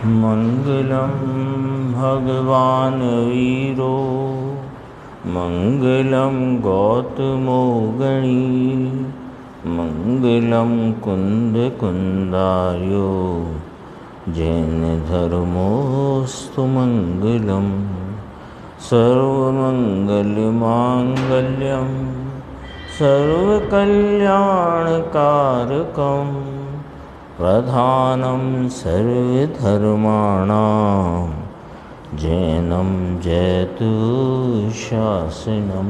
मंगलम भगवान वीरो मंगलम गौतमो गणी मंगलम कुंद कुंदार्यो जैन धर्मोस्तु मंगलम सर्वमंगलमांगल्यम सर्वकल्याणकारकम प्रधानं सर्वधर्माणां जैनं जयतु शासनं।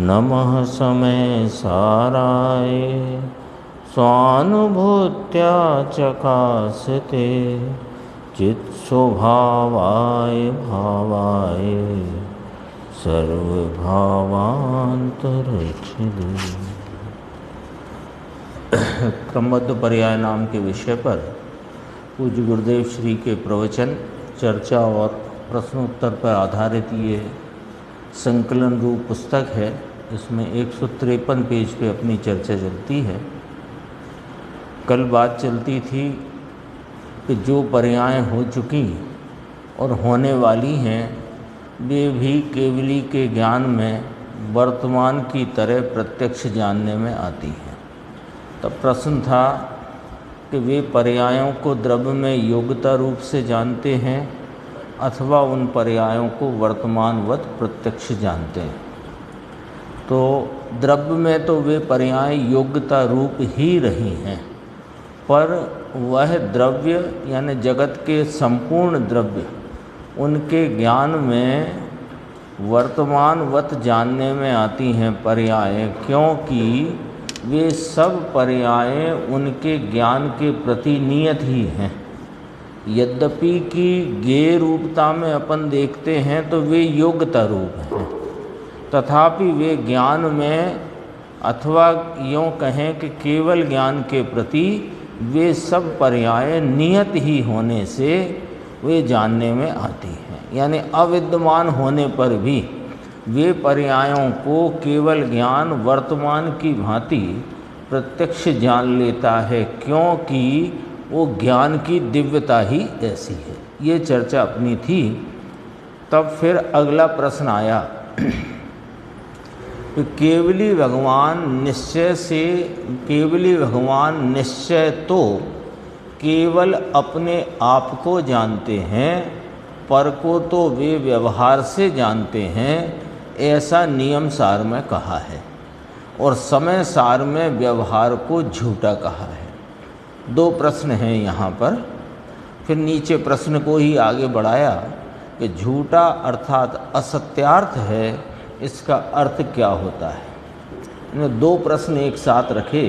नमः समय साराय स्वानुभूत्या चकासते चित्स्वभावाय भावाय सर्वभावांतरच्छिदे। क्रमबद्ध पर्याय नाम के विषय पर पूज्य गुरुदेव श्री के प्रवचन, चर्चा और प्रश्नोत्तर पर आधारित ये संकलन रूप पुस्तक है। इसमें 153 पेज पे अपनी चर्चा चलती है। कल बात चलती थी कि जो पर्याय हो चुकी और होने वाली हैं वे भी केवली के ज्ञान में वर्तमान की तरह प्रत्यक्ष जानने में आती हैं। तब प्रश्न था कि वे पर्यायों को द्रव्य में योग्यता रूप से जानते हैं अथवा उन पर्यायों को वर्तमानवत प्रत्यक्ष जानते हैं। तो द्रव्य में तो वे पर्याय योग्यता रूप ही रही हैं, पर वह द्रव्य यानी जगत के संपूर्ण द्रव्य उनके ज्ञान में वर्तमानवत जानने में आती हैं पर्याय, क्योंकि वे सब पर्याय उनके ज्ञान के प्रति नियत ही हैं। यद्यपि कि ज्ञेय रूपता में अपन देखते हैं तो वे योग्यता रूप हैं, तथापि वे ज्ञान में अथवा यूँ कहें कि केवल ज्ञान के प्रति वे सब पर्याय नियत ही होने से वे जानने में आती हैं। यानी अविद्यमान होने पर भी वे पर्यायों को केवल ज्ञान वर्तमान की भांति प्रत्यक्ष जान लेता है, क्योंकि वो ज्ञान की दिव्यता ही ऐसी है। ये चर्चा अपनी थी। तब फिर अगला प्रश्न आया कि केवली भगवान निश्चय तो केवल अपने आप को जानते हैं, पर को तो वे व्यवहार से जानते हैं, ऐसा नियम सार में कहा है और समय सार में व्यवहार को झूठा कहा है। दो प्रश्न हैं यहाँ पर। फिर नीचे प्रश्न को ही आगे बढ़ाया कि झूठा अर्थात असत्यार्थ है, इसका अर्थ क्या होता है। इन्हें दो प्रश्न एक साथ रखे।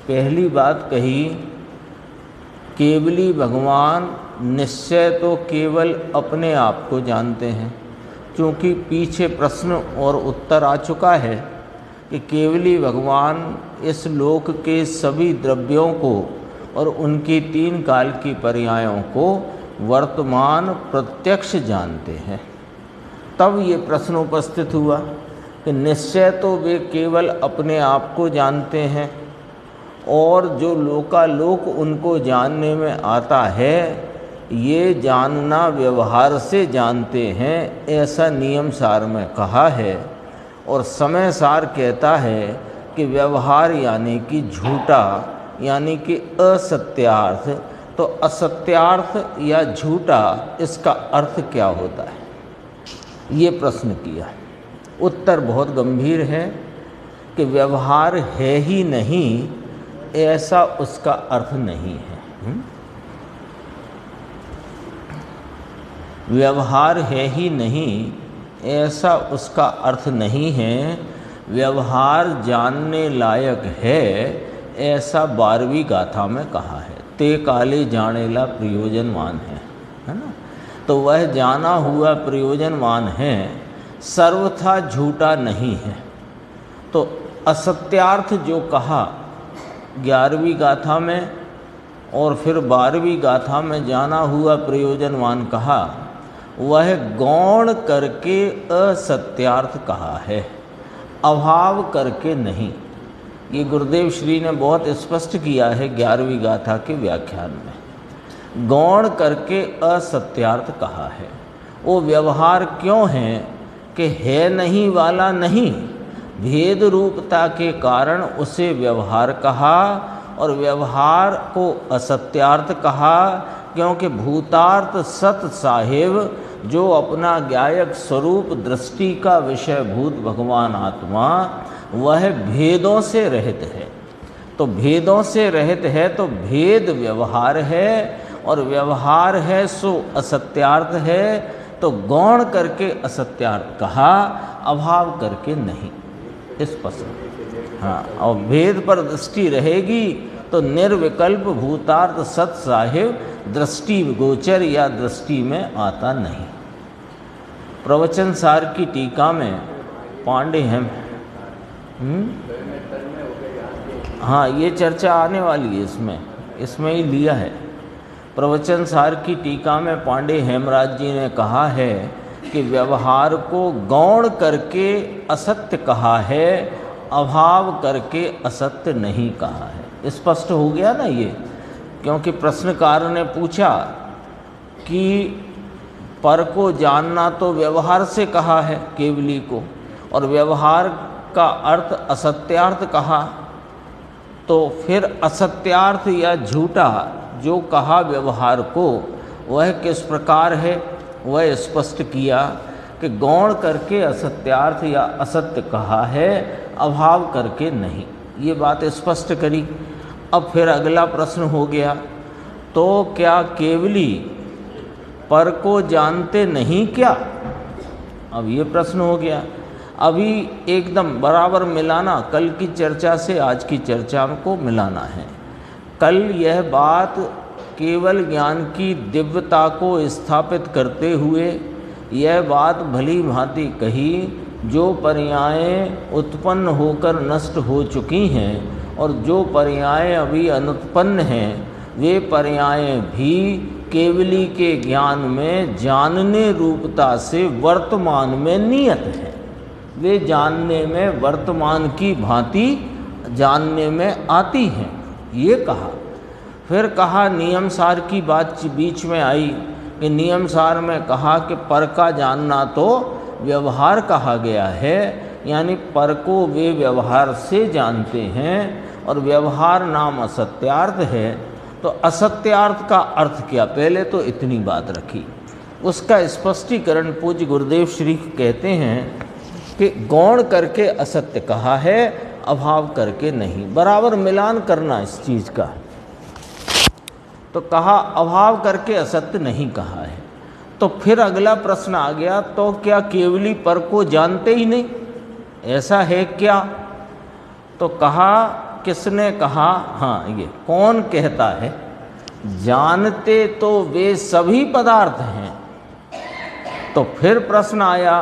पहली बात कही केवली भगवान निश्चय तो केवल अपने आप को जानते हैं, क्योंकि पीछे प्रश्न और उत्तर आ चुका है कि केवली भगवान इस लोक के सभी द्रव्यों को और उनकी तीन काल की पर्यायों को वर्तमान प्रत्यक्ष जानते हैं। तब ये प्रश्न उपस्थित हुआ कि निश्चय तो वे केवल अपने आप को जानते हैं और जो लोकालोक उनको जानने में आता है ये जानना व्यवहार से जानते हैं, ऐसा नियम सार में कहा है। और समय सार कहता है कि व्यवहार यानी कि झूठा यानी कि असत्यार्थ। तो असत्यार्थ या झूठा इसका अर्थ क्या होता है, ये प्रश्न किया। उत्तर बहुत गंभीर है कि व्यवहार है ही नहीं, ऐसा उसका अर्थ नहीं है। व्यवहार है ही नहीं, ऐसा उसका अर्थ नहीं है। व्यवहार जानने लायक है, ऐसा 12वीं गाथा में कहा है। ते काले जानेला प्रयोजनवान है ना। तो वह जाना हुआ प्रयोजनवान है, सर्वथा झूठा नहीं है। तो असत्यार्थ जो कहा 11वीं गाथा में और फिर 12वीं गाथा में जाना हुआ प्रयोजनवान कहा, वह गौण करके असत्यार्थ कहा है, अभाव करके नहीं। ये गुरुदेव श्री ने बहुत स्पष्ट किया है 11वीं गाथा के व्याख्यान में। गौण करके असत्यार्थ कहा है। वो व्यवहार क्यों है कि है नहीं वाला नहीं, भेद रूपता के कारण उसे व्यवहार कहा और व्यवहार को असत्यार्थ कहा, क्योंकि भूतार्थ सत साहेब जो अपना ज्ञायक स्वरूप दृष्टि का विषय भूत भगवान आत्मा वह भेदों से रहित है। तो भेदों से रहित है तो भेद व्यवहार है और व्यवहार है सो असत्यार्थ है, तो गौण करके असत्यार्थ कहा, अभाव करके नहीं। स्पष्ट। हाँ, और भेद पर दृष्टि रहेगी तो निर्विकल्प भूतार्थ सत साहिब दृष्टि गोचर या दृष्टि में आता नहीं। प्रवचन सार की टीका में पांडे हैं, हाँ ये चर्चा आने वाली है, इसमें ही लिया है। प्रवचन सार की टीका में पांडे हेमराज जी ने कहा है कि व्यवहार को गौण करके असत्य कहा है, अभाव करके असत्य नहीं कहा है। स्पष्ट हो गया ना ये, क्योंकि प्रश्नकार ने पूछा कि पर को जानना तो व्यवहार से कहा है केवली को, और व्यवहार का अर्थ असत्यार्थ कहा, तो फिर असत्यार्थ या झूठा जो कहा व्यवहार को वह किस प्रकार है, वह स्पष्ट किया कि गौण करके असत्यार्थ या असत्य कहा है, अभाव करके नहीं। ये बात स्पष्ट करी। अब फिर अगला प्रश्न हो गया, तो क्या केवली पर को जानते नहीं क्या? अब ये प्रश्न हो गया। अभी एकदम बराबर मिलाना, कल की चर्चा से आज की चर्चा को मिलाना है। कल यह बात केवल ज्ञान की दिव्यता को स्थापित करते हुए यह बात भली भांति कही, जो पर्यायें उत्पन्न होकर नष्ट हो चुकी हैं और जो पर्यायें अभी अनुत्पन्न हैं, वे पर्यायें भी केवली के ज्ञान में जानने रूपता से वर्तमान में नियत है। वे जानने में वर्तमान की भांति जानने में आती हैं, ये कहा। फिर कहा नियम सार की बात बीच में आई कि नियम सार में कहा कि पर का जानना तो व्यवहार कहा गया है, यानी पर को वे व्यवहार से जानते हैं और व्यवहार नाम असत्यार्थ है। तो असत्यार्थ का अर्थ क्या, पहले तो इतनी बात रखी। उसका स्पष्टीकरण पूज्य गुरुदेव श्री कहते हैं कि गौण करके असत्य कहा है, अभाव करके नहीं। बराबर मिलान करना इस चीज़ का। तो कहा अभाव करके असत्य नहीं कहा है। तो फिर अगला प्रश्न आ गया, तो क्या केवली पर को जानते ही नहीं, ऐसा है क्या? तो कहा, किसने कहा? हाँ, ये कौन कहता है? जानते तो वे सभी पदार्थ हैं। तो फिर प्रश्न आया,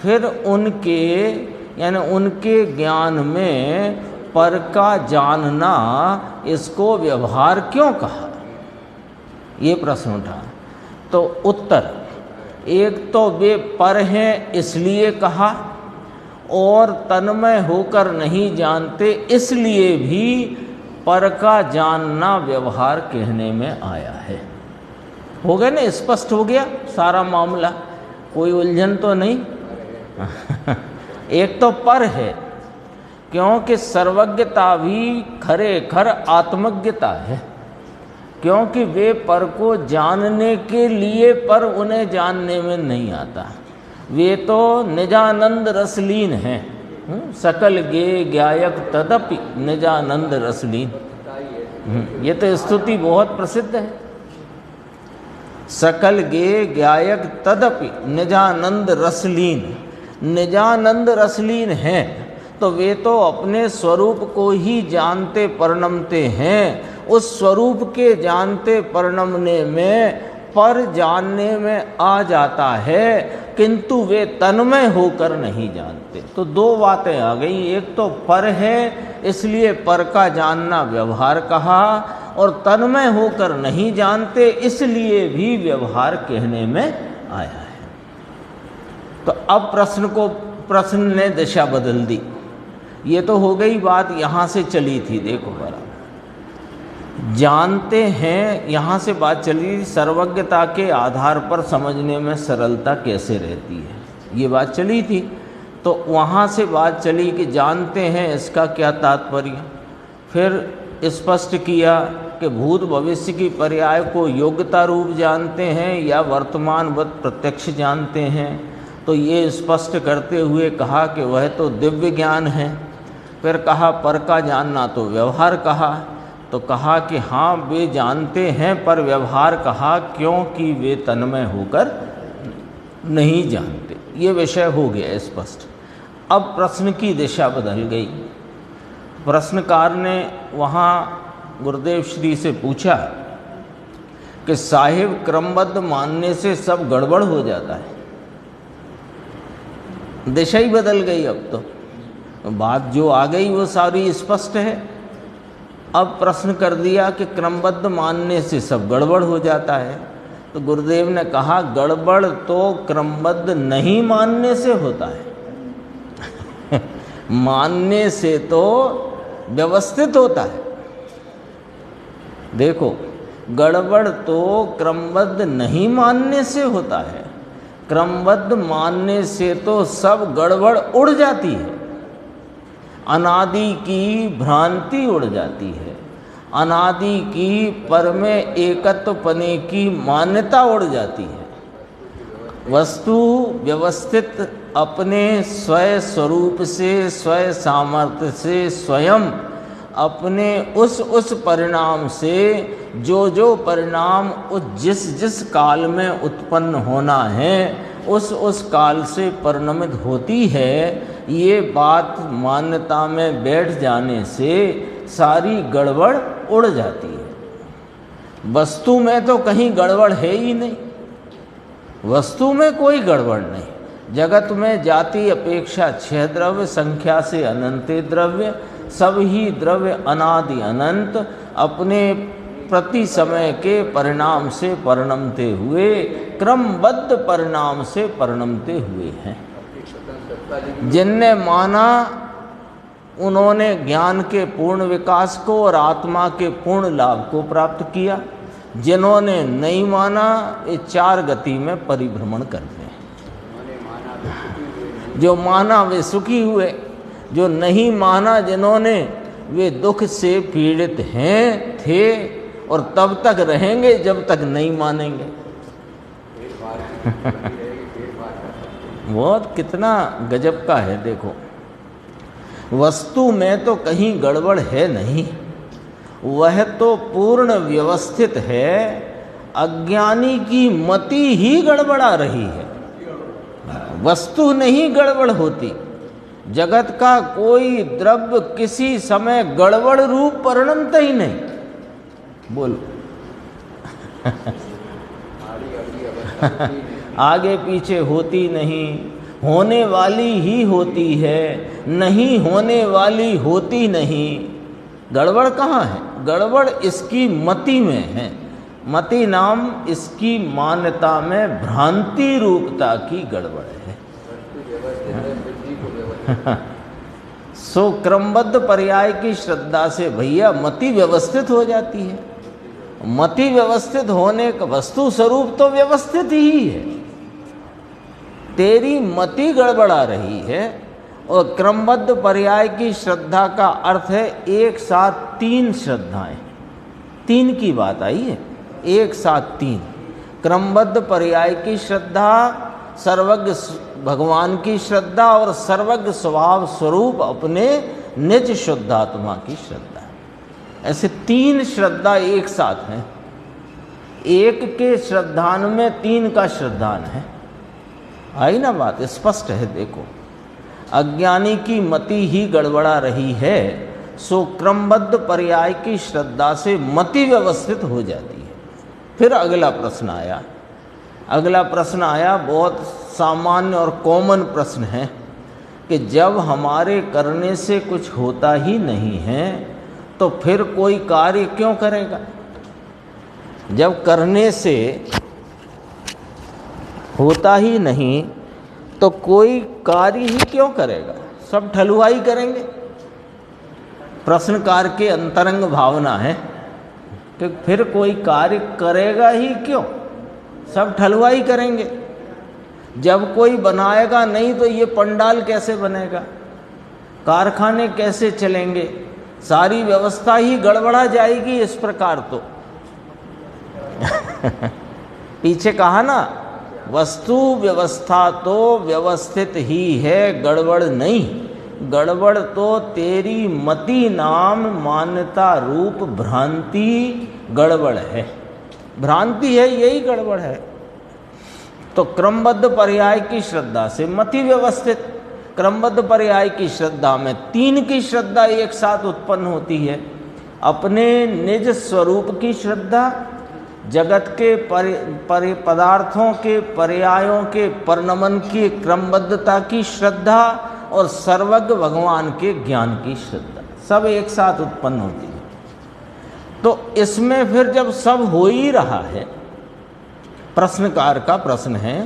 फिर उनके यानी उनके ज्ञान में पर का जानना, इसको व्यवहार क्यों कहा? ये प्रश्न उठा। तो उत्तर, एक तो वे पर हैं इसलिए कहा, और तन्मय होकर नहीं जानते इसलिए भी पर का जानना व्यवहार कहने में आया है। हो गया ना, स्पष्ट हो गया सारा मामला, कोई उलझन तो नहीं। एक तो पर है, क्योंकि सर्वज्ञता भी खरे खर आत्मज्ञता है, क्योंकि वे पर को जानने के लिए पर उन्हें जानने में नहीं आता। वे तो निजानंद रसलीन हैं। सकल गे ज्ञायक तदपि निजानंद रसलीन, ये तो स्तुति बहुत प्रसिद्ध है। सकल गे ज्ञायक तदपि निजानंद रसलीन, निजानंद रसलीन हैं, तो वे तो अपने स्वरूप को ही जानते परिणमते हैं। उस स्वरूप के जानते परिणमने में पर जानने में आ जाता है, किंतु वे तन्मय होकर नहीं जानते। तो दो बातें आ गई, एक तो पर है इसलिए पर का जानना व्यवहार कहा, और तन्मय होकर नहीं जानते इसलिए भी व्यवहार कहने में आया है। तो अब प्रश्न ने दिशा बदल दी। ये तो हो गई बात, यहाँ से चली थी, देखो बराबर। जानते हैं, यहाँ से बात चली सर्वज्ञता के आधार पर समझने में सरलता कैसे रहती है, ये बात चली थी। तो वहाँ से बात चली कि जानते हैं इसका क्या तात्पर्य। फिर स्पष्ट किया कि भूत भविष्य की पर्याय को योग्यता रूप जानते हैं या वर्तमानवत प्रत्यक्ष जानते हैं। तो ये स्पष्ट करते हुए कहा कि वह तो दिव्य ज्ञान है। फिर कहा पर का जानना तो व्यवहार कहा। तो कहा कि हाँ वे जानते हैं पर व्यवहार कहा क्योंकि वे तन्मय होकर नहीं जानते। ये विषय हो गया स्पष्ट। अब प्रश्न की दिशा बदल गई। प्रश्नकार ने वहाँ गुरुदेव श्री से पूछा कि साहिब क्रमबद्ध मानने से सब गड़बड़ हो जाता है। दिशा ही बदल गई। अब तो बात जो आ गई वो सारी स्पष्ट है। अब प्रश्न कर दिया कि क्रमबद्ध मानने से सब गड़बड़ हो जाता है। तो गुरुदेव ने कहा गड़बड़ तो क्रमबद्ध नहीं मानने से होता है मानने से तो व्यवस्थित होता है। देखो, गड़बड़ तो क्रमबद्ध नहीं मानने से होता है, क्रमबद्ध मानने से तो सब गड़बड़ उड़ जाती है। अनादि की भ्रांति उड़ जाती है, अनादि की पर में एकत्वपने की मान्यता उड़ जाती है। वस्तु व्यवस्थित अपने स्वयं स्वरूप से, स्वयं सामर्थ्य से, स्वयं अपने उस परिणाम से जो परिणाम जिस जिस काल में उत्पन्न होना है उस काल से परिणमित होती है। ये बात मान्यता में बैठ जाने से सारी गड़बड़ उड़ जाती है। वस्तु में तो कहीं गड़बड़ है ही नहीं, वस्तु में कोई गड़बड़ नहीं। जगत में जाति अपेक्षा 6 द्रव्य, संख्या से अनंत द्रव्य, सब ही द्रव्य अनादि अनंत अपने प्रति समय के परिणाम से परिणमते हुए, क्रमबद्ध परिणाम से परिणमते हुए हैं। जिनने माना उन्होंने ज्ञान के पूर्ण विकास को और आत्मा के पूर्ण लाभ को प्राप्त किया। जिन्होंने नहीं माना ये 4 गति में परिभ्रमण करते हैं। जो माना वे सुखी हुए, जो नहीं माना जिन्होंने वे दुख से पीड़ित हैं, थे और तब तक रहेंगे जब तक नहीं मानेंगे। बहुत कितना गजब का है। देखो, वस्तु में तो कहीं गड़बड़ है नहीं, वह तो पूर्ण व्यवस्थित है। अज्ञानी की मति ही गड़बड़ा रही है, वस्तु नहीं गड़बड़ होती। जगत का कोई द्रव्य किसी समय गड़बड़ रूप परिणमता ही नहीं। बोलो आगे पीछे होती नहीं, होने वाली ही होती है, नहीं होने वाली होती नहीं। गड़बड़ कहाँ है? गड़बड़ इसकी मति में है। मति नाम इसकी मान्यता में भ्रांति रूपता की गड़बड़ है। सो क्रमबद्ध पर्याय की श्रद्धा से भैया मति व्यवस्थित हो जाती है। मति व्यवस्थित होने का वस्तु स्वरूप तो व्यवस्थित ही है, तेरी मति गड़बड़ा रही है। और क्रमबद्ध पर्याय की श्रद्धा का अर्थ है एक साथ 3 श्रद्धाएं। 3 की बात आई है, एक साथ 3। क्रमबद्ध पर्याय की श्रद्धा, सर्वज्ञ भगवान की श्रद्धा और सर्वज्ञ स्वभाव स्वरूप अपने निज शुद्धात्मा की श्रद्धा। ऐसे 3 श्रद्धा एक साथ हैं। एक के श्रद्धान में 3 का श्रद्धान है। आई ना बात? स्पष्ट है। देखो, अज्ञानी की मति ही गड़बड़ा रही है, सो क्रमबद्ध पर्याय की श्रद्धा से मति व्यवस्थित हो जाती है। फिर अगला प्रश्न आया। अगला प्रश्न आया बहुत सामान्य और कॉमन प्रश्न है कि जब हमारे करने से कुछ होता ही नहीं है तो फिर कोई कार्य क्यों करेगा? जब करने से होता ही नहीं तो कोई कार्य ही क्यों करेगा? सब ठलुआई करेंगे। प्रश्नकार के अंतरंग भावना है कि फिर कोई कार्य करेगा ही क्यों, सब ठलवाई करेंगे। जब कोई बनाएगा नहीं तो ये पंडाल कैसे बनेगा, कारखाने कैसे चलेंगे, सारी व्यवस्था ही गड़बड़ा जाएगी इस प्रकार तो। पीछे कहा ना, वस्तु व्यवस्था तो व्यवस्थित ही है, गड़बड़ नहीं। गड़बड़ तो तेरी मति नाम मान्यता रूप भ्रांति गड़बड़ है, भ्रांति है, यही गड़बड़ है। तो क्रमबद्ध पर्याय की श्रद्धा से मति व्यवस्थित, क्रमबद्ध पर्याय की श्रद्धा में तीन की श्रद्धा एक साथ उत्पन्न होती है। अपने निज स्वरूप की श्रद्धा, जगत के पदार्थों के पर्यायों के परिणमन की क्रमबद्धता की श्रद्धा और सर्वज्ञ भगवान के ज्ञान की श्रद्धा, सब एक साथ उत्पन्न होती है। तो इसमें फिर जब सब हो ही रहा है, प्रश्नकार का प्रश्न है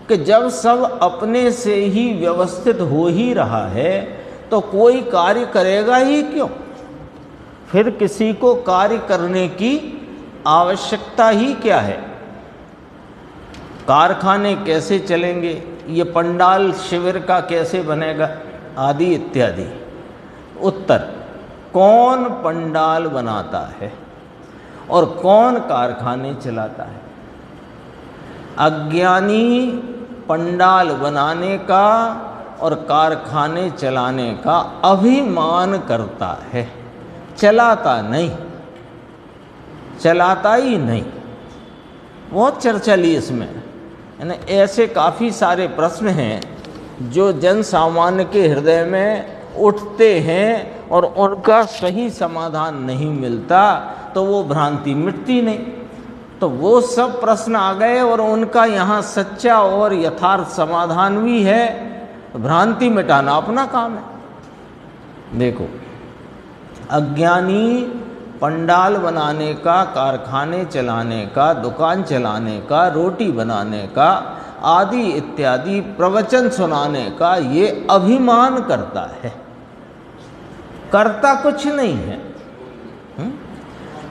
कि जब सब अपने से ही व्यवस्थित हो ही रहा है तो कोई कार्य करेगा ही क्यों, फिर किसी को कार्य करने की आवश्यकता ही क्या है। कारखाने कैसे चलेंगे, ये पंडाल शिविर का कैसे बनेगा, आदि इत्यादि। उत्तर, कौन पंडाल बनाता है और कौन कारखाने चलाता है। अज्ञानी पंडाल बनाने का और कारखाने चलाने का अभिमान करता है, चलाता नहीं, चलाता ही नहीं। बहुत चर्चा ली इसमें, यानी ऐसे काफ़ी सारे प्रश्न हैं जो जन सामान्य के हृदय में उठते हैं और उनका सही समाधान नहीं मिलता तो वो भ्रांति मिटती नहीं। तो वो सब प्रश्न आ गए और उनका यहाँ सच्चा और यथार्थ समाधान भी है। भ्रांति मिटाना अपना काम है। देखो, अज्ञानी पंडाल बनाने का, कारखाने चलाने का, दुकान चलाने का, रोटी बनाने का आदि इत्यादि प्रवचन सुनाने का ये अभिमान करता है, करता कुछ नहीं है।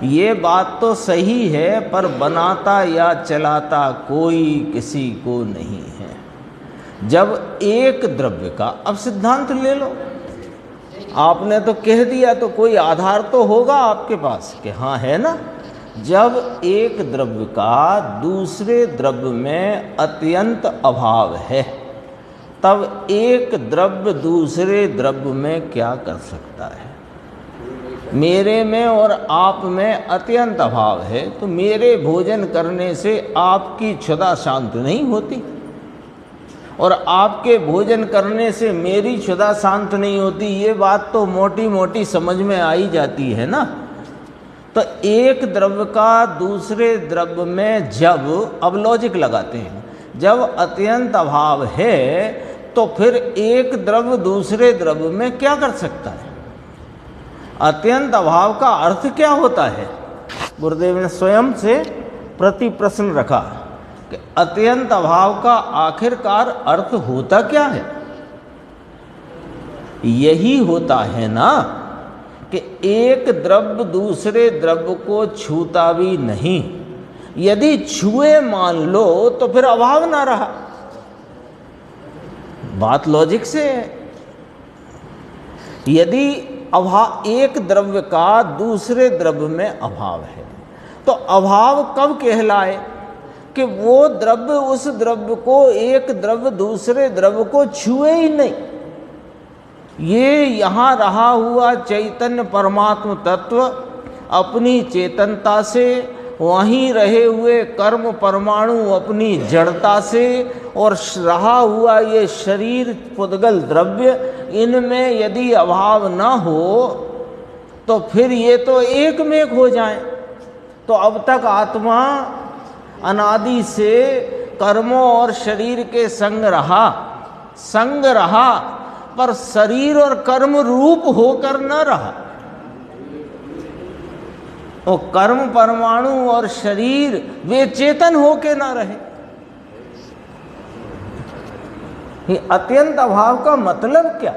ये बात तो सही है, पर बनाता या चलाता कोई किसी को नहीं है। जब एक द्रव्य का, अब सिद्धांत ले लो, आपने तो कह दिया तो कोई आधार तो होगा आपके पास कि हाँ है ना। जब एक द्रव्य का दूसरे द्रव्य में अत्यंत अभाव है तब एक द्रव्य दूसरे द्रव्य में क्या कर सकता है। मेरे में और आप में अत्यंत अभाव है तो मेरे भोजन करने से आपकी क्षुधा शांत नहीं होती और आपके भोजन करने से मेरी क्षुधा शांत नहीं होती। ये बात तो मोटी मोटी समझ में आई जाती है ना। तो एक द्रव्य का दूसरे द्रव्य में जब, अब लॉजिक लगाते हैं, जब अत्यंत अभाव है तो फिर एक द्रव्य दूसरे द्रव्य में क्या कर सकता है। अत्यंत अभाव का अर्थ क्या होता है। गुरुदेव ने स्वयं से प्रति प्रश्न रखा कि अत्यंत अभाव का आखिरकार अर्थ होता क्या है। यही होता है ना कि एक द्रव्य दूसरे द्रव्य को छूता भी नहीं। यदि छुए मान लो तो फिर अभाव ना रहा। बात लॉजिक से है। यदि अभाव, एक द्रव्य का दूसरे द्रव्य में अभाव है तो अभाव कब कहलाए कि वो द्रव्य उस द्रव्य को, एक द्रव्य दूसरे द्रव्य को छुए ही नहीं। ये यहाँ रहा हुआ चैतन्य परमात्म तत्व अपनी चेतनता से, वहीं रहे हुए कर्म परमाणु अपनी जड़ता से, और रहा हुआ ये शरीर पुद्गल द्रव्य, इनमें यदि अभाव न हो तो फिर ये तो एक में एक हो जाए। तो अब तक आत्मा अनादि से कर्मों और शरीर के संग रहा पर शरीर और कर्म रूप होकर न रहा। वो कर्म परमाणु और शरीर वे चेतन होके ना रहे। ये अत्यंत अभाव का मतलब क्या।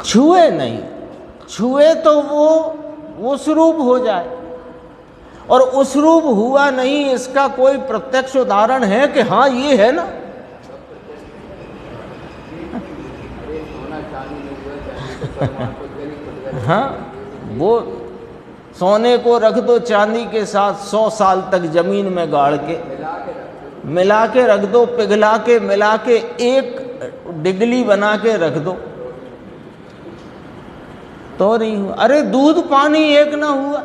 छुए नहीं, छुए तो उस रूप हो जाए। और उस रूप हुआ नहीं, इसका कोई प्रत्यक्ष उदाहरण है कि हाँ ये है ना? हाँ, वो सोने को रख दो चांदी के साथ 100 साल तक जमीन में गाड़ के मिला के रख दो, पिघला के मिला के एक डिगली बना के रख दो तो नहीं हुआ। अरे दूध पानी एक ना हुआ?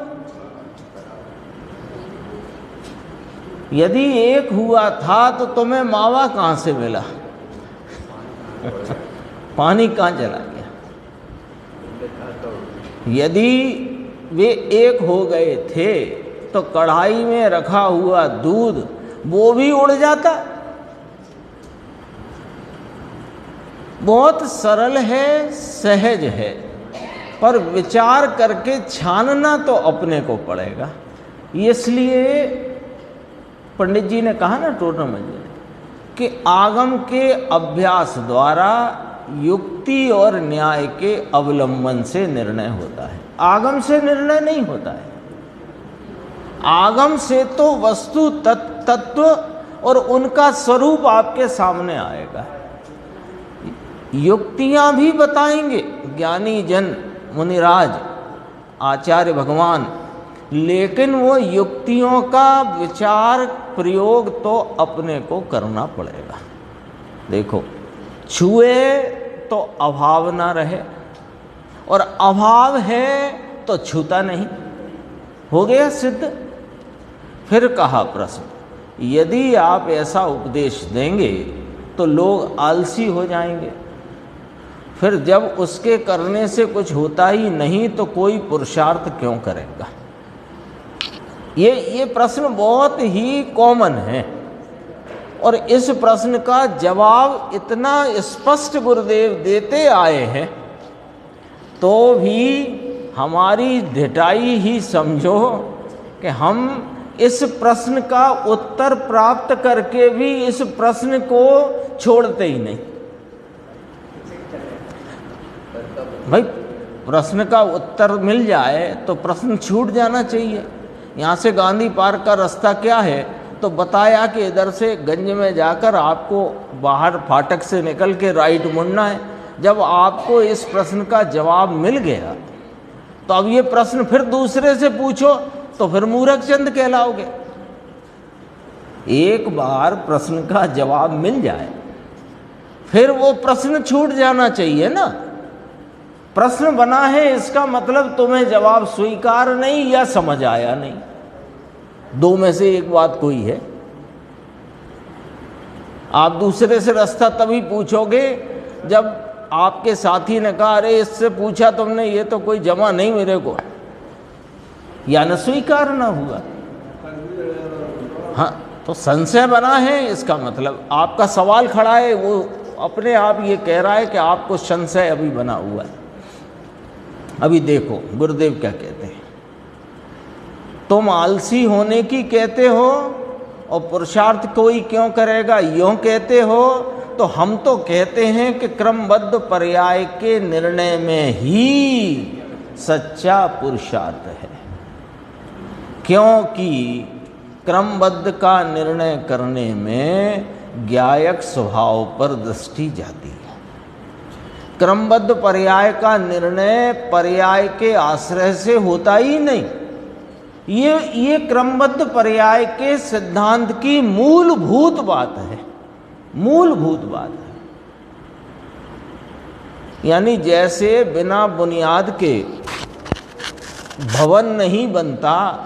यदि एक हुआ था तो तुम्हें मावा कहां से मिला? पानी कहां चला गया? यदि वे एक हो गए थे तो कढ़ाई में रखा हुआ दूध वो भी उड़ जाता। बहुत सरल है, सहज है, पर विचार करके छानना तो अपने को पड़ेगा। इसलिए पंडित जी ने कहा ना टोटल कि आगम के अभ्यास द्वारा युक्ति और न्याय के अवलंबन से निर्णय होता है, आगम से निर्णय नहीं होता है। आगम से तो वस्तु तत्व और उनका स्वरूप आपके सामने आएगा। युक्तियां भी बताएंगे ज्ञानी जन, मुनिराज, आचार्य भगवान, लेकिन वो युक्तियों का विचार प्रयोग तो अपने को करना पड़ेगा। देखो, छुए तो अभाव ना रहे, और अभाव है तो छूता नहीं, हो गया सिद्ध। फिर कहा प्रश्न, यदि आप ऐसा उपदेश देंगे तो लोग आलसी हो जाएंगे, फिर जब उसके करने से कुछ होता ही नहीं तो कोई पुरुषार्थ क्यों करेगा? ये प्रश्न बहुत ही कॉमन है, और इस प्रश्न का जवाब इतना स्पष्ट गुरुदेव देते आए हैं तो भी हमारी ढिठाई ही समझो कि हम इस प्रश्न का उत्तर प्राप्त करके भी इस प्रश्न को छोड़ते ही नहीं। भाई, प्रश्न का उत्तर मिल जाए तो प्रश्न छूट जाना चाहिए। यहाँ से गांधी पार्क का रास्ता क्या है तो बताया कि इधर से गंज में जाकर आपको बाहर फाटक से निकल के राइट मुड़ना है। जब आपको इस प्रश्न का जवाब मिल गया तो अब ये प्रश्न फिर दूसरे से पूछो तो फिर मूर्ख चंद कहलाओगे। एक बार प्रश्न का जवाब मिल जाए फिर वो प्रश्न छूट जाना चाहिए ना। प्रश्न बना है इसका मतलब तुम्हें जवाब स्वीकार नहीं या समझ आया नहीं, दो में से एक बात कोई है। आप दूसरे से रास्ता तभी पूछोगे जब आपके साथी ने कहा अरे इससे पूछा तुमने, ये तो कोई जमा नहीं मेरे को, या न स्वीकार ना हुआ। हाँ, तो संशय बना है इसका मतलब आपका सवाल खड़ा है, वो अपने आप ये कह रहा है कि आपको संशय अभी बना हुआ है। अभी देखो गुरुदेव क्या कहते हैं, तुम आलसी होने की कहते हो और पुरुषार्थ कोई क्यों करेगा यूं कहते हो, तो हम तो कहते हैं कि क्रमबद्ध पर्याय के निर्णय में ही सच्चा पुरुषार्थ है, क्योंकि क्रमबद्ध का निर्णय करने में ज्ञायक स्वभाव पर दृष्टि जाती है। क्रमबद्ध पर्याय का निर्णय पर्याय के आश्रय से होता ही नहीं। ये क्रमबद्ध पर्याय के सिद्धांत की मूलभूत बात है, मूलभूत बात है। यानी जैसे बिना बुनियाद के भवन नहीं बनता,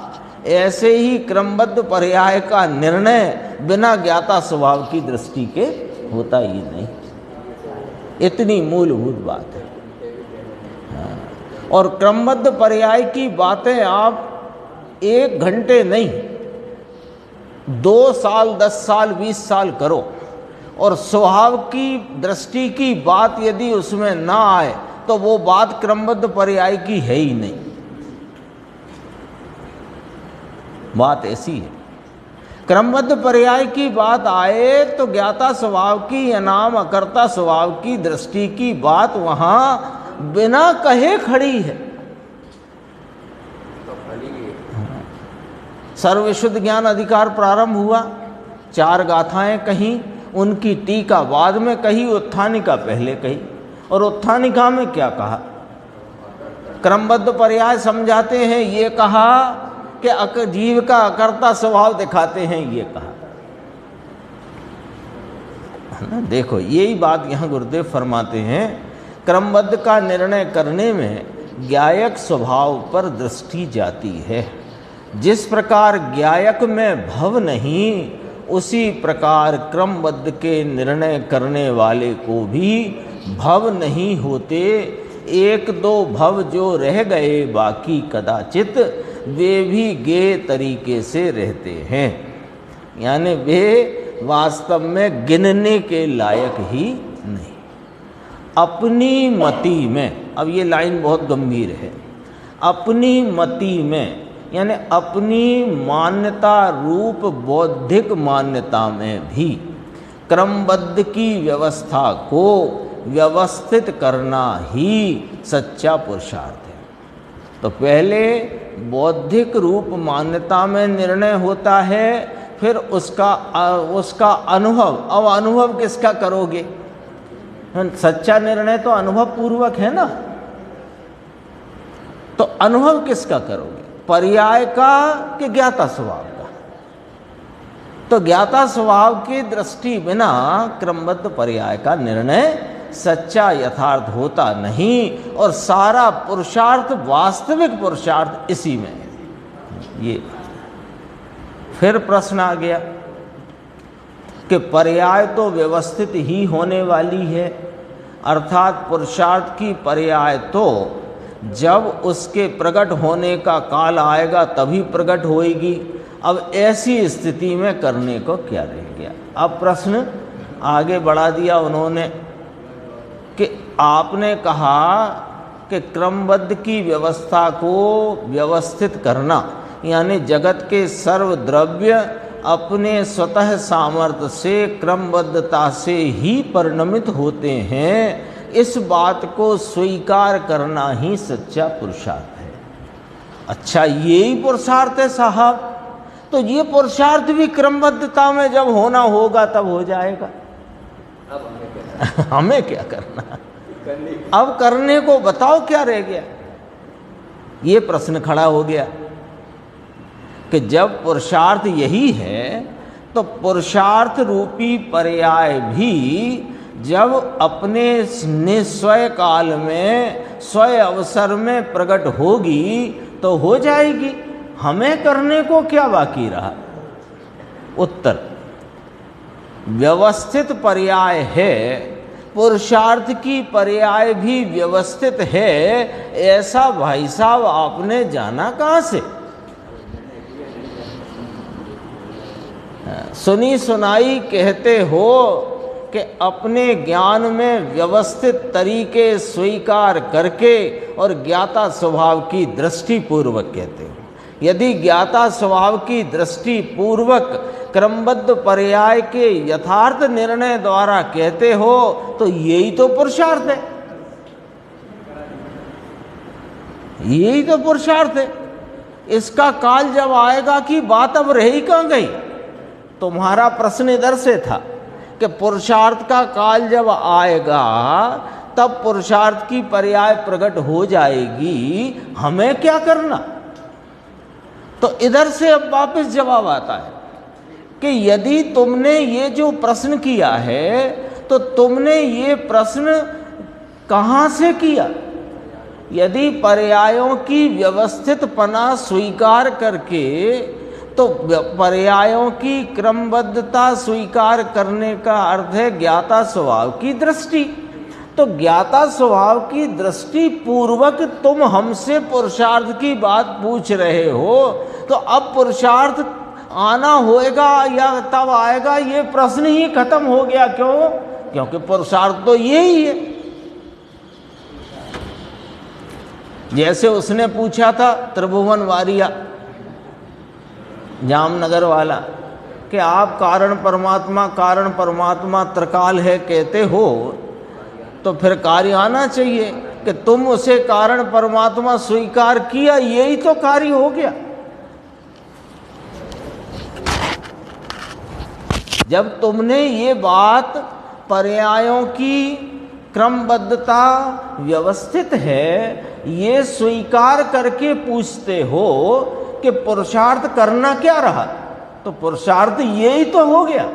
ऐसे ही क्रमबद्ध पर्याय का निर्णय बिना ज्ञाता स्वभाव की दृष्टि के होता ही नहीं। इतनी मूलभूत बात है। और क्रमबद्ध पर्याय की बातें आप 1 घंटे नहीं, 2 साल 10 साल 20 साल करो, और स्वभाव की दृष्टि की बात यदि उसमें ना आए तो वो बात क्रमबद्ध पर्याय की है ही नहीं। बात ऐसी है, क्रमबद्ध पर्याय की बात आए तो ज्ञाता स्वभाव की अनाम अकर्ता स्वभाव की दृष्टि की बात वहां बिना कहे खड़ी है। सर्वविशुद्ध ज्ञान अधिकार प्रारंभ हुआ, 4 गाथाएं कहीं, उनकी टीका बाद में कही, उत्थानिका पहले कही। और उत्थानिका में क्या कहा? क्रमबद्ध पर्याय समझाते हैं ये कहा कि जीव का अकर्ता स्वभाव दिखाते हैं ये कहा। ना देखो यही बात यहाँ गुरुदेव फरमाते हैं, क्रमबद्ध का निर्णय करने में ज्ञायक स्वभाव पर दृष्टि जाती है। जिस प्रकार ज्ञायक में भव नहीं, उसी प्रकार क्रमबद्ध के निर्णय करने वाले को भी भव नहीं होते। 1-2 भव जो रह गए, बाकी कदाचित वे भी गे तरीके से रहते हैं, यानी वे वास्तव में गिनने के लायक ही नहीं। अपनी मति में, अब ये लाइन बहुत गंभीर है, अपनी मति में यानी अपनी मान्यता रूप बौद्धिक मान्यता में भी क्रमबद्ध की व्यवस्था को व्यवस्थित करना ही सच्चा पुरुषार्थ है। तो पहले बौद्धिक रूप मान्यता में निर्णय होता है, फिर उसका अनुभव। अब अनुभव किसका करोगे? सच्चा निर्णय तो अनुभव पूर्वक है ना, तो अनुभव किसका करोगे? पर्याय का कि ज्ञाता स्वभाव का? तो ज्ञाता स्वभाव की दृष्टि बिना क्रमबद्ध पर्याय का निर्णय सच्चा यथार्थ होता नहीं, और सारा पुरुषार्थ, वास्तविक पुरुषार्थ इसी में है। ये फिर प्रश्न आ गया कि पर्याय तो व्यवस्थित ही होने वाली है, अर्थात पुरुषार्थ की पर्याय तो जब उसके प्रकट होने का काल आएगा तभी प्रकट होएगी। अब ऐसी स्थिति में करने को क्या रह गया? अब प्रश्न आगे बढ़ा दिया उन्होंने कि आपने कहा कि क्रमबद्ध की व्यवस्था को व्यवस्थित करना, यानी जगत के सर्व द्रव्य अपने स्वतः सामर्थ्य से क्रमबद्धता से ही परिणमित होते हैं, इस बात को स्वीकार करना ही सच्चा पुरुषार्थ है। अच्छा, यही पुरुषार्थ है साहब, तो ये पुरुषार्थ भी क्रमबद्धता में जब होना होगा तब हो जाएगा। हमें क्या करना? अब करने को बताओ क्या रह गया? ये प्रश्न खड़ा हो गया कि जब पुरुषार्थ यही है तो पुरुषार्थ रूपी पर्याय भी जब अपने निस्वय काल में स्वय अवसर में प्रकट होगी तो हो जाएगी। हमें करने को क्या बाकी रहा? उत्तर, व्यवस्थित पर्याय है, पुरुषार्थ की पर्याय भी व्यवस्थित है, ऐसा भाई साहब आपने जाना कहाँ से? सुनी सुनाई कहते हो कि अपने ज्ञान में व्यवस्थित तरीके स्वीकार करके और ज्ञाता स्वभाव की दृष्टि पूर्वक कहते हो। यदि ज्ञाता स्वभाव की दृष्टि पूर्वक क्रमबद्ध पर्याय के यथार्थ निर्णय द्वारा कहते हो तो यही तो पुरुषार्थ है, यही तो पुरुषार्थ है। इसका काल जब आएगा कि बात अब रही कहाँ गई? तुम्हारा प्रश्न इधर से था कि पुरुषार्थ का काल जब आएगा तब पुरुषार्थ की पर्याय प्रकट हो जाएगी, हमें क्या करना? तो इधर से अब वापस जवाब आता है कि यदि तुमने ये जो प्रश्न किया है तो तुमने ये प्रश्न कहाँ से किया? यदि पर्यायों की व्यवस्थितपना स्वीकार करके, तो पर्यायों की क्रमबद्धता स्वीकार करने का अर्थ है ज्ञाता स्वभाव की दृष्टि। तो ज्ञाता स्वभाव की दृष्टि पूर्वक तुम हमसे पुरुषार्थ की बात पूछ रहे हो, तो अब पुरुषार्थ आना होएगा या तब आएगा, ये प्रश्न ही खत्म हो गया। क्यों? क्योंकि पुरुषार्थ तो यही है। जैसे उसने पूछा था त्रिभुवन वारिया जामनगर वाला कि आप कारण परमात्मा त्रिकाल है कहते हो, तो फिर कार्य आना चाहिए कि तुम उसे कारण परमात्मा स्वीकार किया, यही तो कार्य हो गया। जब तुमने ये बात पर्यायों की क्रमबद्धता व्यवस्थित है ये स्वीकार करके पूछते हो कि पुरुषार्थ करना क्या रहा, तो पुरुषार्थ यही तो हो गया।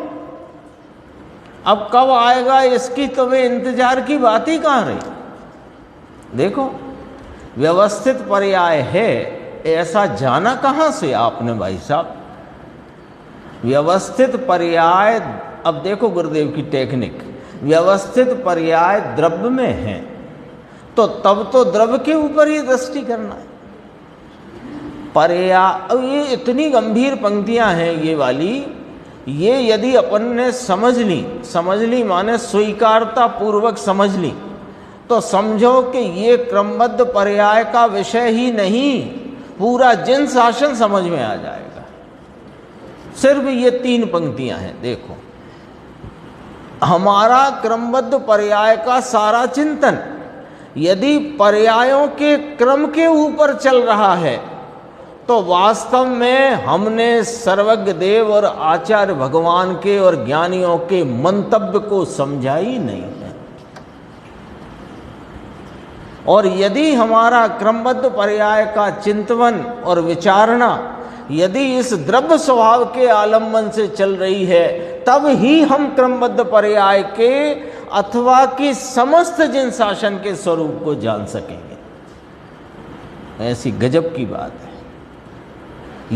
अब कब आएगा इसकी तुम्हें इंतजार की बात ही कहाँ रही। देखो व्यवस्थित पर्याय है ऐसा जाना कहाँ से आपने भाई साहब। व्यवस्थित पर्याय, अब देखो गुरुदेव की टेक्निक, व्यवस्थित पर्याय द्रव्य में है तो तब तो द्रव्य के ऊपर ही दृष्टि करना है। पर्याय, अब ये इतनी गंभीर पंक्तियां हैं ये वाली, ये यदि अपन ने समझ ली माने स्वीकारता पूर्वक समझ ली तो समझो कि ये क्रमबद्ध पर्याय का विषय ही नहीं, पूरा जिन शासन समझ में आ जाएगा। सिर्फ ये 3 पंक्तियां हैं। देखो हमारा क्रमबद्ध पर्याय का सारा चिंतन यदि पर्यायों के क्रम के ऊपर चल रहा है तो वास्तव में हमने सर्वज्ञ देव और आचार्य भगवान के और ज्ञानियों के मंतव्य को समझा ही नहीं है। और यदि हमारा क्रमबद्ध पर्याय का चिंतन और विचारणा यदि इस द्रव्य स्वभाव के आलंबन से चल रही है तब ही हम क्रमबद्ध पर्याय के अथवा कि समस्त जिन शासन के स्वरूप को जान सकेंगे। ऐसी गजब की बात है।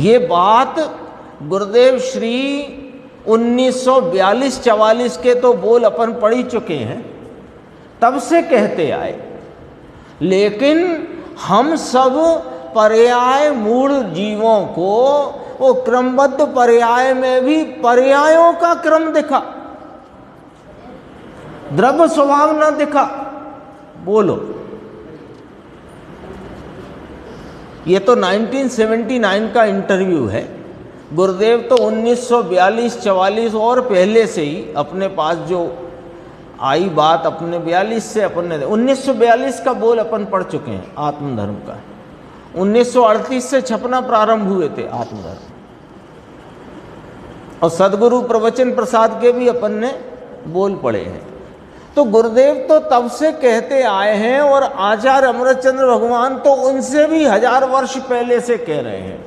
ये बात गुरुदेव श्री 1942-44 के तो बोल अपन पढ़ ही चुके हैं, तब से कहते आए, लेकिन हम सब पर्याय मूढ़ जीवों को वो क्रमबद्ध पर्याय में भी पर्यायों का क्रम दिखा, द्रव्य स्वभाव न दिखा। बोलो, ये तो 1979 का इंटरव्यू है। गुरुदेव तो 1942-44 और पहले से ही अपने पास जो आई बात अपने 42 से अपन ने 1942 का बोल अपन पढ़ चुके हैं आत्मधर्म का। 1938 से छपना प्रारंभ हुए थे आत्मधर्म, और सदगुरु प्रवचन प्रसाद के भी अपन ने बोल पढ़े हैं। तो गुरुदेव तो तब से कहते आए हैं और आचार्य अमृतचंद्र भगवान तो उनसे भी 1000 वर्ष पहले से कह रहे हैं,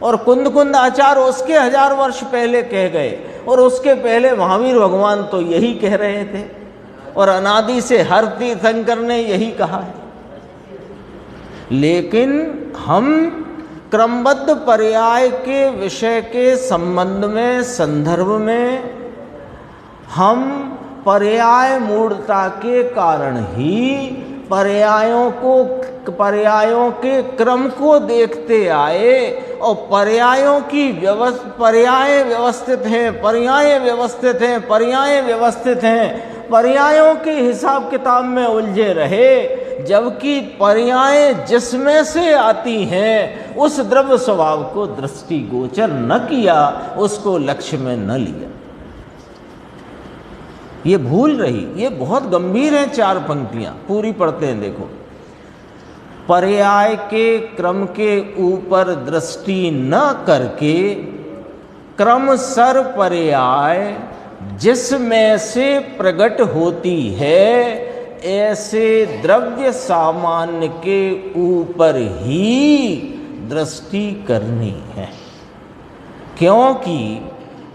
और कुंद कुंद आचार्य उसके 1000 वर्ष पहले कह गए, और उसके पहले महावीर भगवान तो यही कह रहे थे, और अनादि से हर तीर्थंकर ने यही कहा है। लेकिन हम क्रमबद्ध पर्याय के विषय के संबंध में संदर्भ में हम पर्याय मूढ़ता के कारण ही पर्यायों के क्रम को देखते आए, और पर्याय व्यवस्थित हैं, पर्यायों के हिसाब किताब में उलझे रहे, जबकि पर्याय जिसमें से आती हैं उस द्रव्य स्वभाव को दृष्टिगोचर न किया, उसको लक्ष्य में न लिया। ये भूल रही। ये बहुत गंभीर है। 4 पंक्तियां पूरी पढ़ते हैं। देखो, पर्याय के क्रम के ऊपर दृष्टि न करके क्रम सर पर्याय जिसमें से प्रकट होती है, ऐसे द्रव्य सामान्य के ऊपर ही दृष्टि करनी है, क्योंकि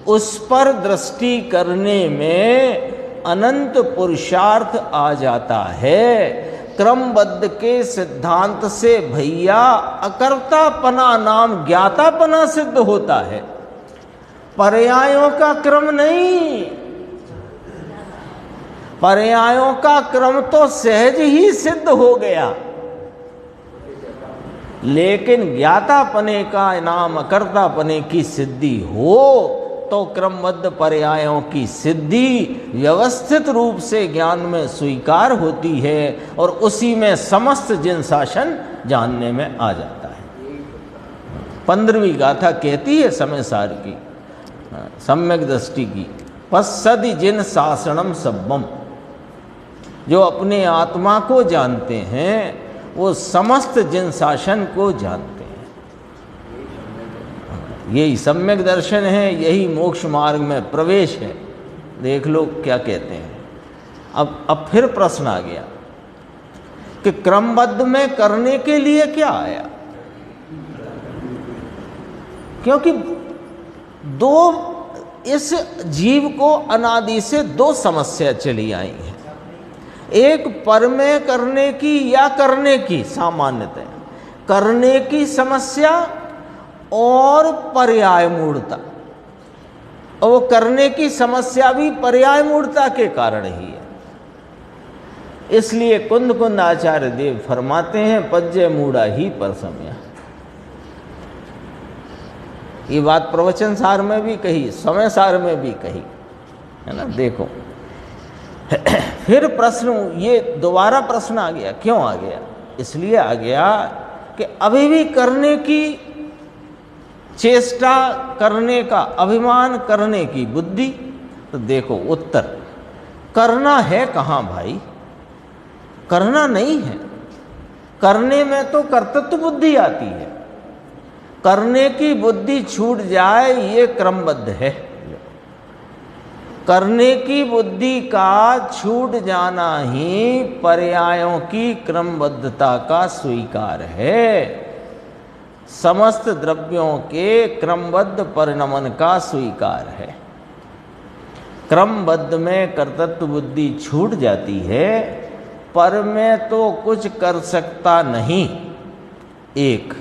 उस पर दृष्टि करने में अनंत पुरुषार्थ आ जाता है। क्रमबद्ध के सिद्धांत से भैया अकर्तापना नाम ज्ञातापना सिद्ध होता है, पर्यायों का क्रम नहीं। पर्यायों का क्रम तो सहज ही सिद्ध हो गया, लेकिन ज्ञातापने का नाम अकर्तापने की सिद्धि हो तो क्रमबद्ध पर्यायों की सिद्धि व्यवस्थित रूप से ज्ञान में स्वीकार होती है, और उसी में समस्त जिन शासन जानने में आ जाता है। 15वीं गाथा कहती है समय सार की, सम्यक दृष्टि की, पश्यति जिन शासनम सब्बम, जो अपने आत्मा को जानते हैं वो समस्त जिन शासन को जानते हैं। यही सम्यक दर्शन है, यही मोक्ष मार्ग में प्रवेश है। देख लो क्या कहते हैं। अब फिर प्रश्न आ गया कि क्रमबद्ध में करने के लिए क्या आया, क्योंकि दो इस जीव को अनादि से दो समस्या चली आई है। एक पर में करने की या करने की, सामान्यतः करने की समस्या और पर्याय मूढ़ता। और वो करने की समस्या भी पर्याय मूढ़ता के कारण ही है। इसलिए कुंद कुंद आचार्य देव फरमाते हैं पज्जय मूढ़ा ही पर समया। ये बात प्रवचन सार में भी कही, समय सार में भी कही है ना। देखो फिर प्रश्न, ये दोबारा प्रश्न आ गया। क्यों आ गया? इसलिए आ गया कि अभी भी करने की चेष्टा, करने का अभिमान, करने की बुद्धि। तो देखो उत्तर, करना है कहाँ भाई? करना नहीं है। करने में तो कर्तृत्व बुद्धि आती है। करने की बुद्धि छूट जाए ये क्रमबद्ध है। करने की बुद्धि का छूट जाना ही पर्यायों की क्रमबद्धता का स्वीकार है। समस्त द्रव्यों के क्रमबद्ध परिणमन का स्वीकार है। क्रमबद्ध में कर्तृत्व बुद्धि छूट जाती है, पर में तो कुछ कर सकता नहीं। एक,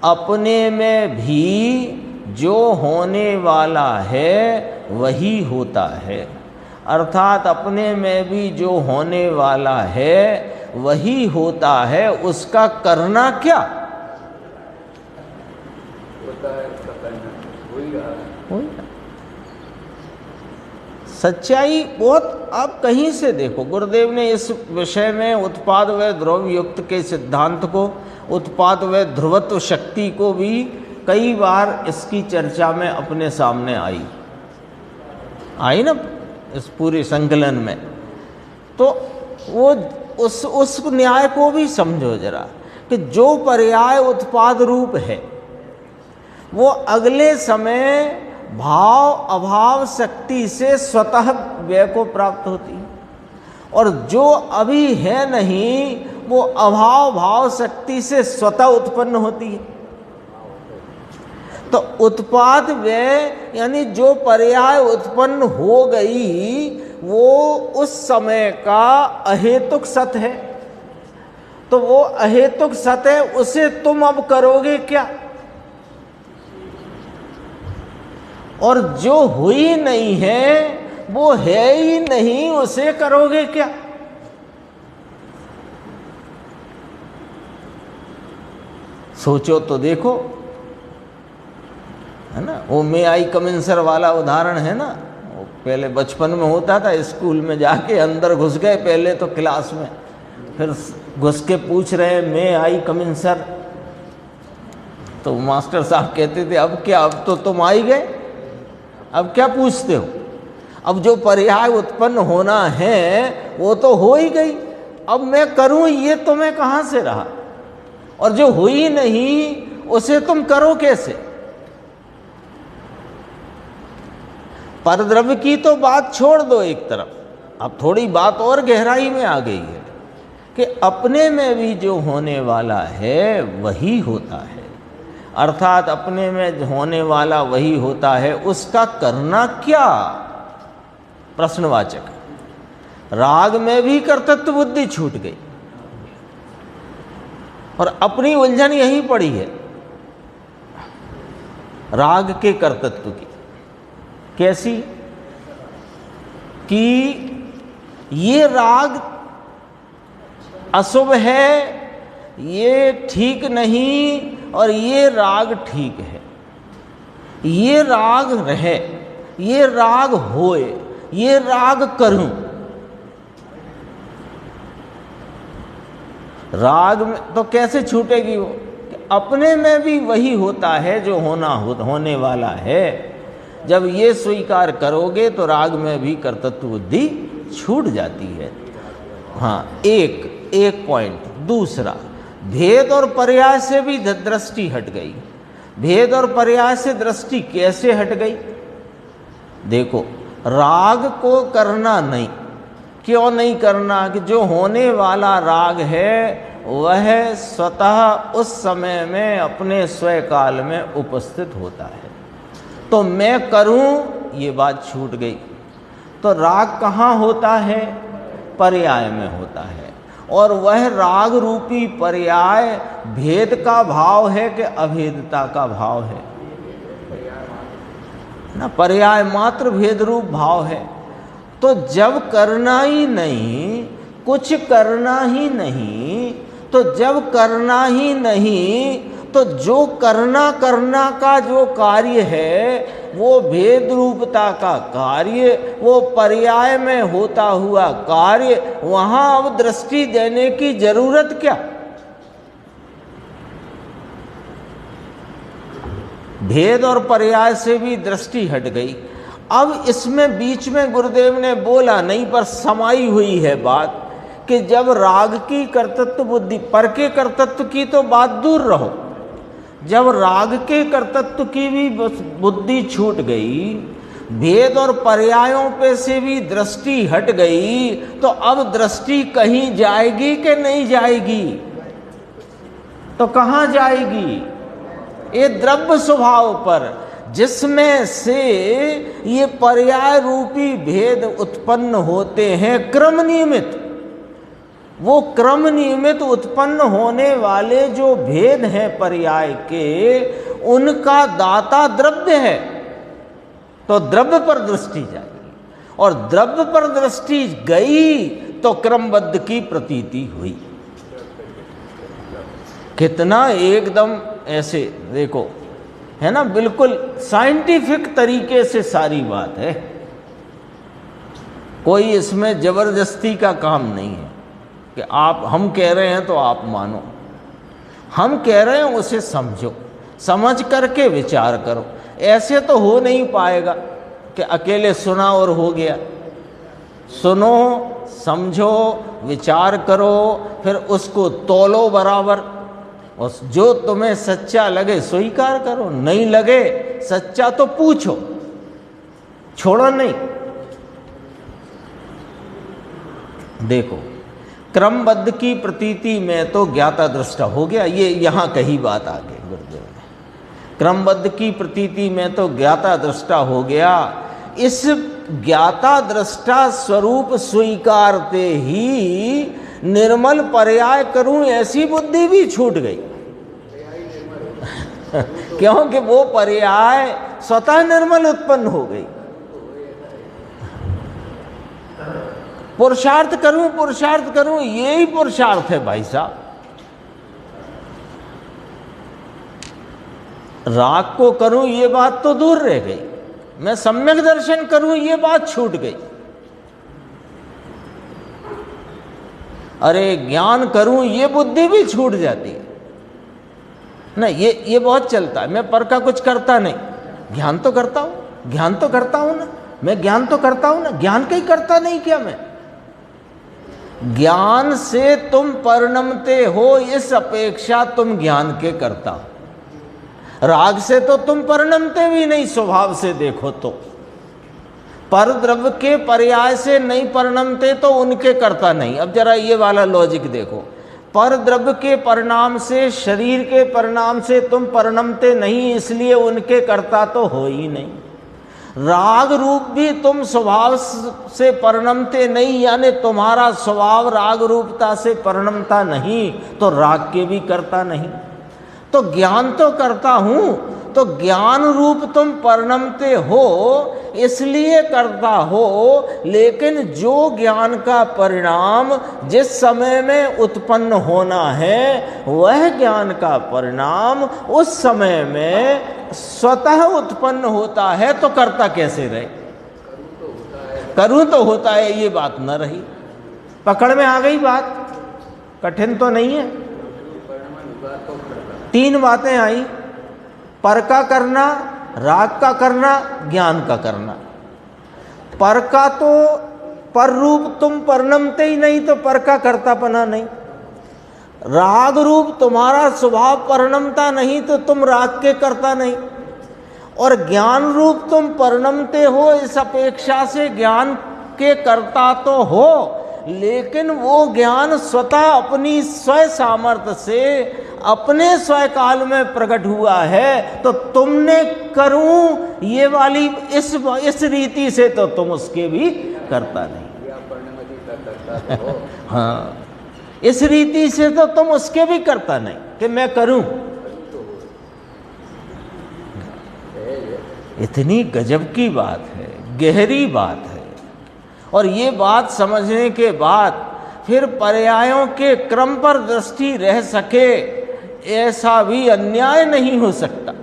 अपने में भी जो होने वाला है वही होता है। अर्थात अपने में भी जो होने वाला है वही होता है। उसका करना क्या? सच्चाई बहुत। आप कहीं से देखो, गुरुदेव ने इस विषय में उत्पाद व ध्रुव युक्त के सिद्धांत को, उत्पाद व ध्रुवत्व शक्ति को भी कई बार इसकी चर्चा में अपने सामने आई ना इस पूरे संकलन में। तो वो उस न्याय को भी समझो जरा कि जो पर्याय उत्पाद रूप है वो अगले समय भाव अभाव शक्ति से स्वतः व्यय को प्राप्त होती है, और जो अभी है नहीं वो अभाव भाव शक्ति से स्वतः उत्पन्न होती है। तो उत्पाद व्यय यानी जो पर्याय उत्पन्न हो गई वो उस समय का अहेतुक सत है। तो वो अहेतुक सत है, उसे तुम अब करोगे क्या? और जो हुई नहीं है वो है ही नहीं, उसे करोगे क्या? सोचो तो देखो, है ना। वो मे आई कम इन सर वाला उदाहरण है ना। वो पहले बचपन में होता था, स्कूल में जाके अंदर घुस गए पहले तो क्लास में, फिर घुस के पूछ रहे हैं मे आई कम इन सर। तो मास्टर साहब कहते थे अब क्या, अब तो तुम आई गए, अब क्या पूछते हो? अब जो पर्याय उत्पन्न होना है वो तो हो ही गई, अब मैं करूं ये तुम्हें कहां से रहा? और जो हुई नहीं उसे तुम करो कैसे? परद्रव्य की तो बात छोड़ दो एक तरफ, अब थोड़ी बात और गहराई में आ गई है कि अपने में भी जो होने वाला है वही होता है। अर्थात अपने में होने वाला वही होता है, उसका करना क्या? प्रश्नवाचक। राग में भी कर्तृत्व बुद्धि छूट गई और अपनी उलझन यही पड़ी है राग के कर्तृत्व की। कैसी? कि ये राग अशुभ है, ये ठीक नहीं, और ये राग ठीक है। ये राग रहे, ये राग होए, ये राग करूं। राग में तो कैसे छूटेगी वो? अपने में भी वही होता है जो होने वाला है। जब ये स्वीकार करोगे तो राग में भी कर्तृत्व बुद्धि छूट जाती है। हाँ, एक पॉइंट। दूसरा, भेद और पर्याय से भी दृष्टि हट गई। भेद और पर्याय से दृष्टि कैसे हट गई? देखो, राग को करना नहीं, क्यों नहीं करना? कि जो होने वाला राग है वह स्वतः उस समय में अपने स्वयं काल में उपस्थित होता है। तो मैं करूं, ये बात छूट गई। तो राग कहाँ होता है? पर्याय में होता है। और वह राग रूपी पर्याय भेद का भाव है कि अभेदता का भाव है ना? पर्याय मात्र भेद रूप भाव है। तो जब करना ही नहीं, कुछ करना ही नहीं, तो जब करना ही नहीं, तो जो करना का जो कार्य है वो भेद रूपता का कार्य, वो पर्याय में होता हुआ कार्य, वहां अब दृष्टि देने की जरूरत क्या? भेद और पर्याय से भी दृष्टि हट गई। अब इसमें बीच में गुरुदेव ने बोला नहीं, पर समाई हुई है बात कि जब राग की कर्तृत्व बुद्धि, पर के कर्तृत्व की तो बात दूर रहो, जब राग के कर्तृत्व की भी बुद्धि छूट गई, भेद और पर्यायों पे से भी दृष्टि हट गई, तो अब दृष्टि कहीं जाएगी कि नहीं जाएगी? तो कहाँ जाएगी? ये द्रव्य स्वभाव पर, जिसमें से ये पर्याय रूपी भेद उत्पन्न होते हैं क्रम नियमित। वो क्रम नियमित उत्पन्न होने वाले जो भेद हैं पर्याय के, उनका दाता द्रव्य है। तो द्रव्य पर दृष्टि जाएगी, और द्रव्य पर दृष्टि गई तो क्रमबद्ध की प्रतीति हुई। कितना एकदम ऐसे देखो, है ना, बिल्कुल साइंटिफिक तरीके से सारी बात है। कोई इसमें जबरदस्ती का काम नहीं है कि आप, हम कह रहे हैं तो आप मानो, हम कह रहे हैं उसे समझो, समझ करके विचार करो। ऐसे तो हो नहीं पाएगा कि अकेले सुना और हो गया। सुनो, समझो, विचार करो, फिर उसको तोलो बराबर, और जो तुम्हें सच्चा लगे स्वीकार करो, नहीं लगे सच्चा तो पूछो, छोड़ो नहीं। देखो, क्रमबद्ध की प्रतीति में तो ज्ञाता दृष्टा हो गया, ये यहाँ कही बात आ गई गुरुदेव ने। क्रमबद्ध की प्रतीति में तो ज्ञाता दृष्टा हो गया। इस ज्ञाता दृष्टा स्वरूप स्वीकारते ही निर्मल पर्याय करूं ऐसी बुद्धि भी छूट गई क्योंकि वो पर्याय स्वतः निर्मल उत्पन्न हो गई। पुरुषार्थ करूं, यही पुरुषार्थ है भाई साहब। राग को करूं ये बात तो दूर रह गई, मैं सम्यक दर्शन करूं ये बात छूट गई। अरे ज्ञान करूं ये बुद्धि भी छूट जाती है ना। ये बहुत चलता है। मैं पर का कुछ करता नहीं, ज्ञान तो करता हूं, ज्ञान तो करता हूं ना, मैं ज्ञान तो करता हूं ना, ज्ञान का ही करता नहीं क्या मैं? ज्ञान से तुम परिणमते हो, इस अपेक्षा तुम ज्ञान के करता हो। राग से तो तुम परिणमते भी नहीं स्वभाव से देखो तो। पर द्रव्य के पर्याय से नहीं परिणमते तो उनके करता नहीं। अब जरा ये वाला लॉजिक देखो, पर द्रव्य के परिणाम से, शरीर के परिणाम से तुम परिणमते नहीं, इसलिए उनके करता तो हो ही नहीं। राग रूप भी तुम स्वभाव से परिणमते नहीं, यानी तुम्हारा स्वभाव राग रूपता से परिणमता नहीं, तो राग के भी करता नहीं। तो ज्ञान तो करता हूं, तो ज्ञान रूप तुम परिणमते हो इसलिए करता हो, लेकिन जो ज्ञान का परिणाम जिस समय में उत्पन्न होना है, वह ज्ञान का परिणाम उस समय में स्वतः उत्पन्न होता है, तो करता कैसे रहे? करूं तो होता है, ये बात न रही। पकड़ में आ गई बात? कठिन तो नहीं है। तीन बातें आई, पर का करना, राग का करना, ज्ञान का करना। पर का तो पर रूप तुम परिणमते ही नहीं, तो पर का कर्तापना नहीं। राग रूप तुम्हारा स्वभाव परिणमता नहीं तो तुम राग के कर्ता नहीं, और ज्ञान रूप तुम परिणमते हो इस अपेक्षा से ज्ञान के कर्ता तो हो, लेकिन वो ज्ञान स्वतः अपनी स्वयं सामर्थ्य से अपने स्वयं काल में प्रकट हुआ है। तो तुमने करूं ये वाली इस रीति से तो तुम उसके भी करता नहीं। हाँ, इस रीति से तो तुम उसके भी करता नहीं कि मैं करूं। इतनी गजब की बात है, गहरी बात है। और ये बात समझने के बाद फिर पर्यायों के क्रम पर दृष्टि रह सके, ऐसा भी अन्याय नहीं हो सकता।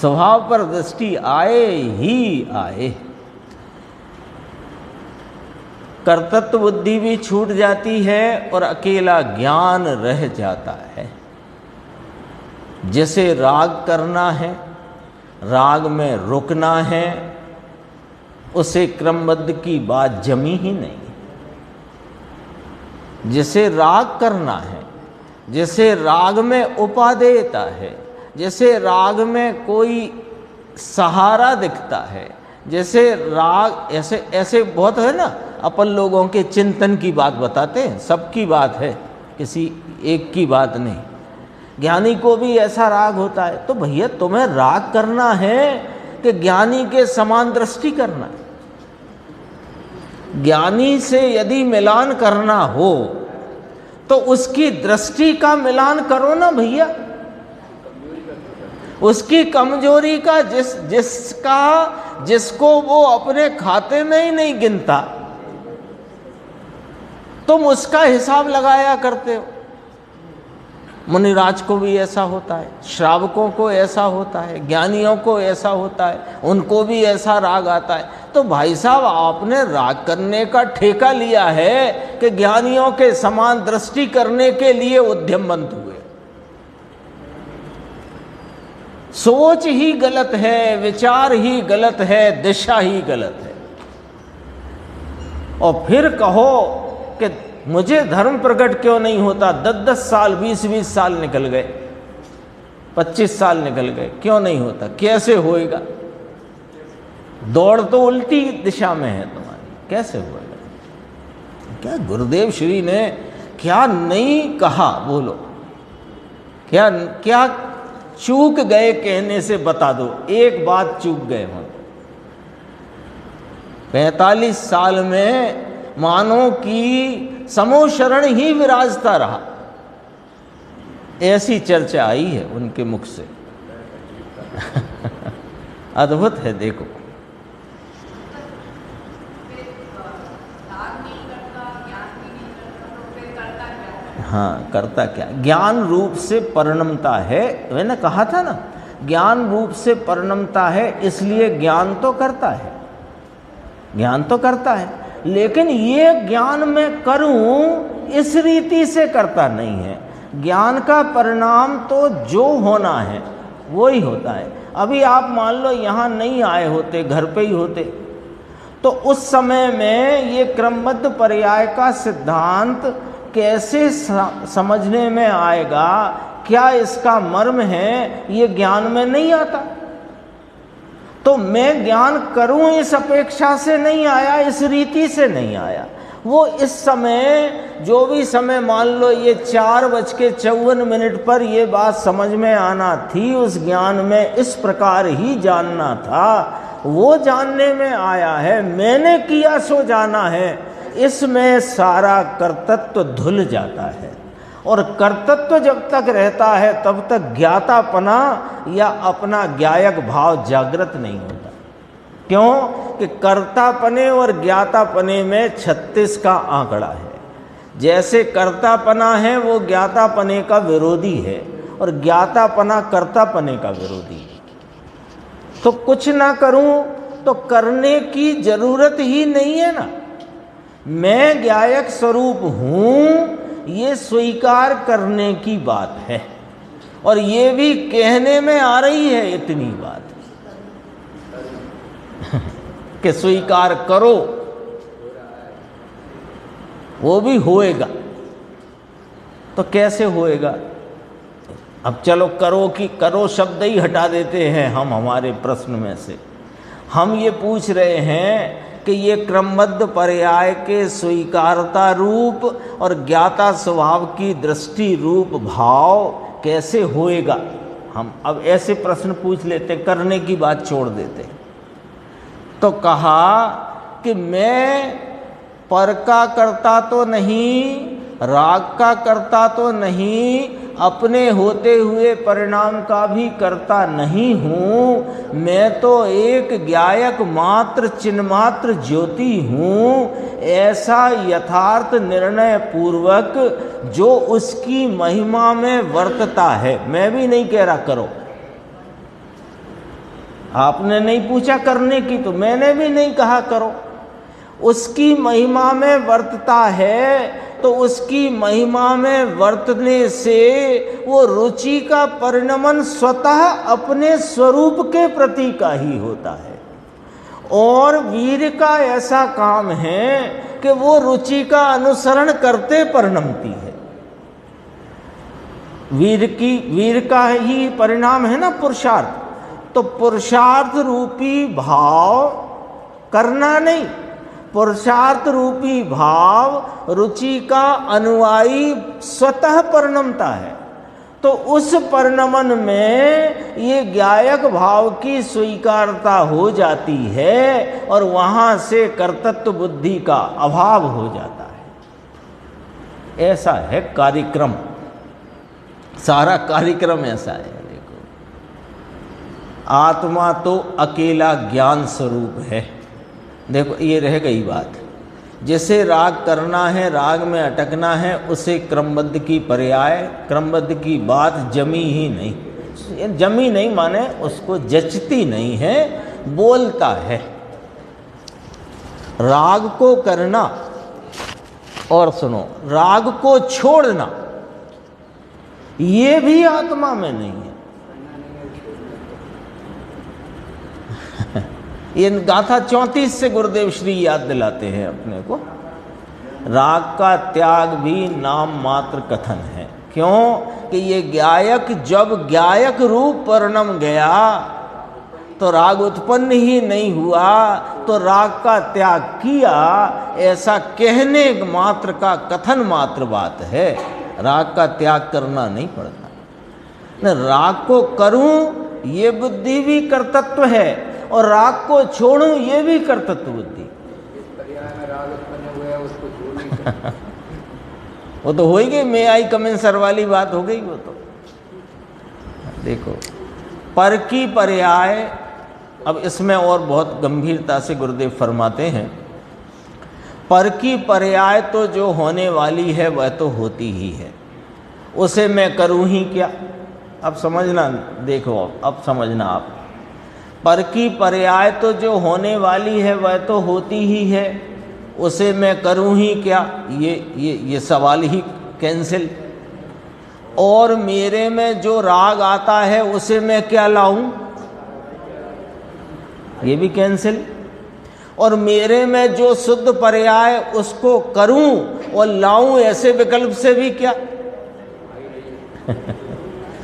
स्वभाव पर दृष्टि आए ही आए। कर्तृत्व बुद्धि भी छूट जाती है और अकेला ज्ञान रह जाता है। जैसे राग करना है, राग में रुकना है, उसे क्रमबद्ध की बात जमी ही नहीं। जैसे राग करना है, जैसे राग में उपादेयता है, जैसे राग में कोई सहारा दिखता है, जैसे राग ऐसे बहुत है ना, अपन लोगों के चिंतन की बात बताते हैं, सबकी बात है, किसी एक की बात नहीं। ज्ञानी को भी ऐसा राग होता है। तो भैया तुम्हें राग करना है कि ज्ञानी के समान दृष्टि करना है? ज्ञानी से यदि मिलान करना हो तो उसकी दृष्टि का मिलान करो ना भैया। उसकी कमजोरी का जिसको वो अपने खाते में ही नहीं गिनता, तुम उसका हिसाब लगाया करते हो। मुनिराज को भी ऐसा होता है, श्रावकों को ऐसा होता है, ज्ञानियों को ऐसा होता है, उनको भी ऐसा राग आता है। तो भाई साहब, आपने राग करने का ठेका लिया है कि ज्ञानियों के समान दृष्टि करने के लिए उद्यमवंत हुए। सोच ही गलत है, विचार ही गलत है, दिशा ही गलत है। और फिर कहो कि मुझे धर्म प्रकट क्यों नहीं होता? 10-10 साल, 20-20 साल निकल गए, 25 साल निकल गए, क्यों नहीं होता? कैसे होएगा? दौड़ तो उल्टी दिशा में है तुम्हारी, कैसे होएगा? क्या गुरुदेव श्री ने क्या नहीं कहा? बोलो, क्या क्या चूक गए कहने से बता दो। एक बात चूक गए हम। 45 साल में मानो कि समो शरण ही विराजता रहा, ऐसी चर्चा आई है उनके मुख से। अद्भुत है। देखो, हाँ, करता क्या? ज्ञान रूप से परिणमता है। मैंने कहा था ना, ज्ञान रूप से परिणमता है, इसलिए ज्ञान तो करता है, ज्ञान तो करता है। लेकिन ये ज्ञान मैं करूं इस रीति से करता नहीं है। ज्ञान का परिणाम तो जो होना है वो ही होता है। अभी आप मान लो यहाँ नहीं आए होते, घर पे ही होते, तो उस समय में ये क्रमबद्ध पर्याय का सिद्धांत कैसे समझने में आएगा, क्या इसका मर्म है, ये ज्ञान में नहीं आता। तो मैं ज्ञान करूं इस अपेक्षा से नहीं आया, इस रीति से नहीं आया। वो इस समय, जो भी समय मान लो ये 4:54 पर ये बात समझ में आना थी, उस ज्ञान में इस प्रकार ही जानना था, वो जानने में आया है। मैंने किया सो जाना है, इसमें सारा कर्तृत्व धुल जाता है। और कर्तृत्व जब तक रहता है तब तक ज्ञातापना या अपना ज्ञायक भाव जागृत नहीं होता। क्यों? कि कर्तापने और ज्ञातापने में 36 का आंकड़ा है। जैसे कर्तापना है वो ज्ञातापने का विरोधी है, और ज्ञातापना कर्तापने का विरोधी है। तो कुछ ना करूं तो करने की जरूरत ही नहीं है ना। मैं ज्ञायक स्वरूप हूं, ये स्वीकार करने की बात है। और ये भी कहने में आ रही है इतनी बात कि स्वीकार करो। वो भी होएगा। तो कैसे होएगा? अब चलो करो की करो शब्द ही हटा देते हैं हम हमारे प्रश्न में से। हम ये पूछ रहे हैं कि ये क्रमबद्ध पर्याय के स्वीकारता रूप और ज्ञाता स्वभाव की दृष्टि रूप भाव कैसे होएगा। हम अब ऐसे प्रश्न पूछ लेते, करने की बात छोड़ देते। तो कहा कि मैं पर का करता तो नहीं, राग का करता तो नहीं, अपने होते हुए परिणाम का भी करता नहीं हूँ। मैं तो एक ज्ञायक मात्र चिन्मात्र ज्योति हूँ। ऐसा यथार्थ निर्णय पूर्वक जो उसकी महिमा में वर्तता है। मैं भी नहीं कह रहा करो, आपने नहीं पूछा करने की तो मैंने भी नहीं कहा करो। उसकी महिमा में वर्तता है तो उसकी महिमा में वर्तने से वो रुचि का परिणमन स्वतः अपने स्वरूप के प्रति का ही होता है। और वीर का ऐसा काम है कि वो रुचि का अनुसरण करते परिणमती है। वीर का ही परिणाम है ना पुरुषार्थ। तो पुरुषार्थ रूपी भाव करना नहीं, पुरुषार्थ रूपी भाव रुचि का अनुयायी स्वतः परिणमता है। तो उस परिणमन में ये ज्ञायक भाव की स्वीकारता हो जाती है और वहां से कर्तृत्व बुद्धि का अभाव हो जाता है। ऐसा है कार्यक्रम, सारा कार्यक्रम ऐसा है। देखो, आत्मा तो अकेला ज्ञान स्वरूप है। देखो ये रह गई बात। जैसे राग करना है, राग में अटकना है, उसे क्रमबद्ध की पर्याय, क्रमबद्ध की बात जमी ही नहीं। जमी नहीं माने उसको जचती नहीं है, बोलता है। राग को करना और सुनो, राग को छोड़ना, ये भी आत्मा में नहीं है। ये गाथा 34 से गुरुदेव श्री याद दिलाते हैं अपने को। राग का त्याग भी नाम मात्र कथन है। क्यों कि ये ज्ञायक जब ज्ञायक रूप परिणम गया तो राग उत्पन्न ही नहीं हुआ, तो राग का त्याग किया, ऐसा कहने मात्र का कथन मात्र बात है। राग का त्याग करना नहीं पड़ता। न राग को करूं ये बुद्धि भी कर्तृत्व है और राग को छोड़ूं ये भी कर्तृत्व बुद्धि। वो तो हो ही गई, मे आई कम इन सर वाली बात हो गई। वो तो देखो पर की पर्याय। अब इसमें और बहुत गंभीरता से गुरुदेव फरमाते हैं, पर की पर्याय तो जो होने वाली है वह तो होती ही है, उसे मैं करूं ही क्या। अब समझना, देखो अब समझना आप, पर की पर्याय तो जो होने वाली है वह तो होती ही है, उसे मैं करूं ही क्या। ये सवाल ही कैंसिल। और मेरे में जो राग आता है उसे मैं क्या लाऊं, ये भी कैंसिल। और मेरे में जो शुद्ध पर्याय उसको करूं और लाऊं, ऐसे विकल्प से भी क्या।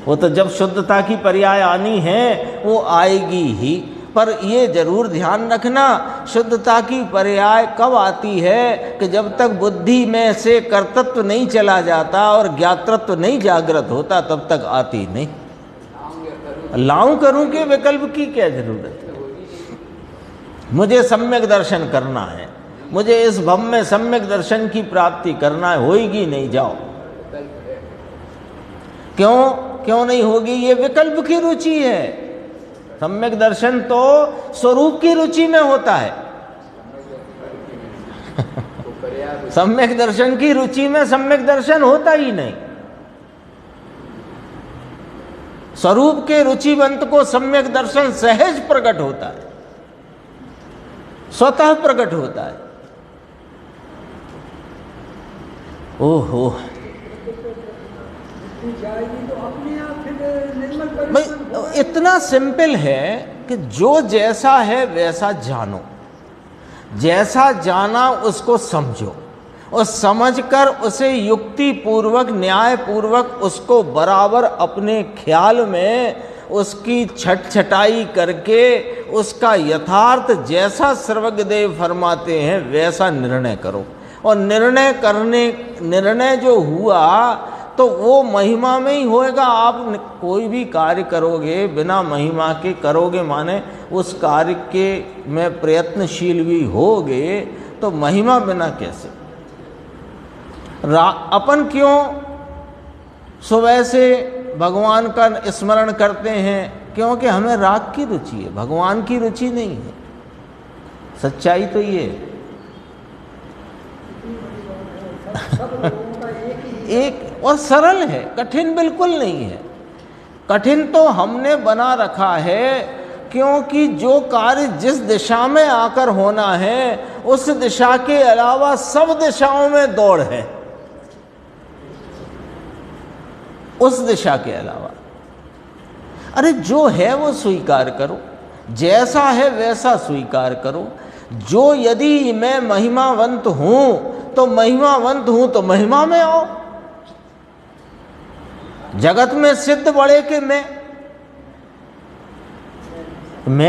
वो तो जब शुद्धता की पर्याय आनी है वो आएगी ही। पर ये जरूर ध्यान रखना, शुद्धता की पर्याय कब आती है कि जब तक बुद्धि में से कर्तृत्व नहीं चला जाता और ज्ञातृत्व नहीं जागृत होता, तब तक आती नहीं। लाऊं करूं के विकल्प की क्या जरूरत है। मुझे सम्यक दर्शन करना है, मुझे इस भव में सम्यक दर्शन की प्राप्ति करना है, होगी नहीं, जाओ। क्यों नहीं होगी, ये विकल्प की रुचि है। सम्यक दर्शन तो स्वरूप की रुचि में होता है। सम्यक दर्शन की रुचि में सम्यक दर्शन होता ही नहीं। स्वरूप के रुचिवंत को सम्यक दर्शन सहज प्रकट होता है, स्वतः प्रकट होता है। ओहो भाई, इतना सिंपल है कि जो जैसा है वैसा जानो, जैसा जाना उसको समझो। और समझकर उसे युक्ति पूर्वक न्याय पूर्वक उसको बराबर अपने ख्याल में उसकी छटछटाई करके उसका यथार्थ जैसा सर्वज्ञदेव फरमाते हैं वैसा निर्णय करो। और निर्णय जो हुआ तो वो महिमा में ही होएगा। आप कोई भी कार्य करोगे बिना महिमा के करोगे, माने उस कार्य के में प्रयत्नशील भी होगे, तो महिमा बिना कैसे। अपन क्यों सुबह से भगवान का स्मरण करते हैं? क्योंकि हमें राग की रुचि है, भगवान की रुचि नहीं है। सच्चाई तो ये एक और सरल है, कठिन बिल्कुल नहीं है। कठिन तो हमने बना रखा है क्योंकि जो कार्य जिस दिशा में आकर होना है उस दिशा के अलावा सब दिशाओं में दौड़ है, उस दिशा के अलावा। अरे जो है वो स्वीकार करो, जैसा है वैसा स्वीकार करो। जो यदि मैं महिमावंत हूं तो महिमावंत हूं तो महिमा में आओ। जगत में सिद्ध बड़े के मैं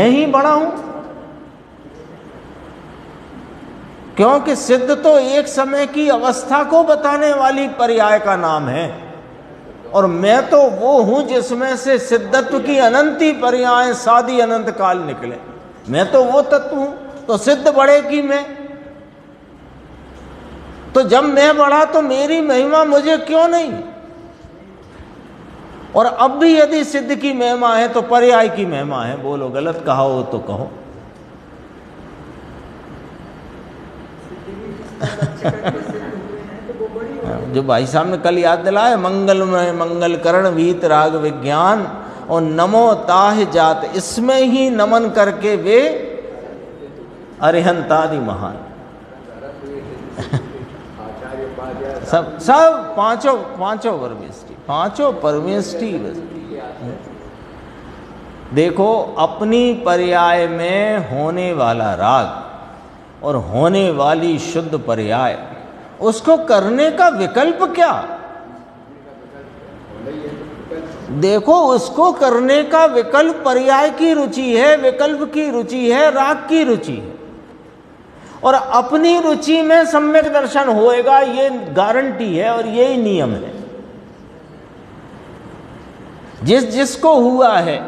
ही बड़ा हूं, क्योंकि सिद्ध तो एक समय की अवस्था को बताने वाली पर्याय का नाम है, और मैं तो वो हूं जिसमें से सिद्धत्व की अनंती पर्याय सादी अनंत काल निकले। मैं तो वो तत्व हूं, तो सिद्ध बड़े की मैं। तो जब मैं बढ़ा तो मेरी महिमा मुझे क्यों नहीं। और अब भी यदि सिद्ध की महिमा है तो पर्याय की महिमा है। बोलो गलत कहा हो तो कहो। जो भाई साहब ने कल याद दिलाया, मंगलमय मंगल करण वीत राग विज्ञान और नमो ताह जात, इसमें ही नमन करके वे अरिहंतादि महान। सब पांचों परमेष्टि देखो, अपनी पर्याय में होने वाला राग और होने वाली शुद्ध पर्याय, उसको करने का विकल्प क्या। देखो, उसको करने का विकल्प पर्याय की रुचि है, विकल्प की रुचि है, राग की रुचि है। और अपनी रुचि में सम्यक दर्शन होएगा, ये गारंटी है और यही नियम है। जिसको हुआ है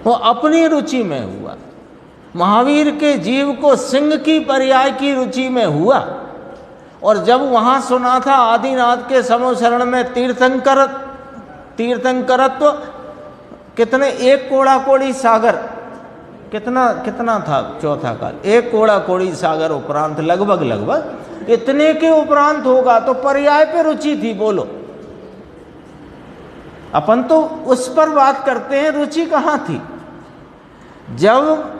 वो अपनी रुचि में हुआ। महावीर के जीव को सिंह की पर्याय की रुचि में हुआ, और जब वहां सुना था आदिनाथ के समोशरण में तीर्थंकरत्व कितने, एक कोड़ा कोड़ी सागर, कितना था चौथा काल, एक कोड़ा कोड़ी सागर उपरांत, लगभग इतने के उपरांत होगा, तो पर्याय पे रुचि थी। बोलो, अपन तो उस पर बात करते हैं, रुचि कहाँ थी। जब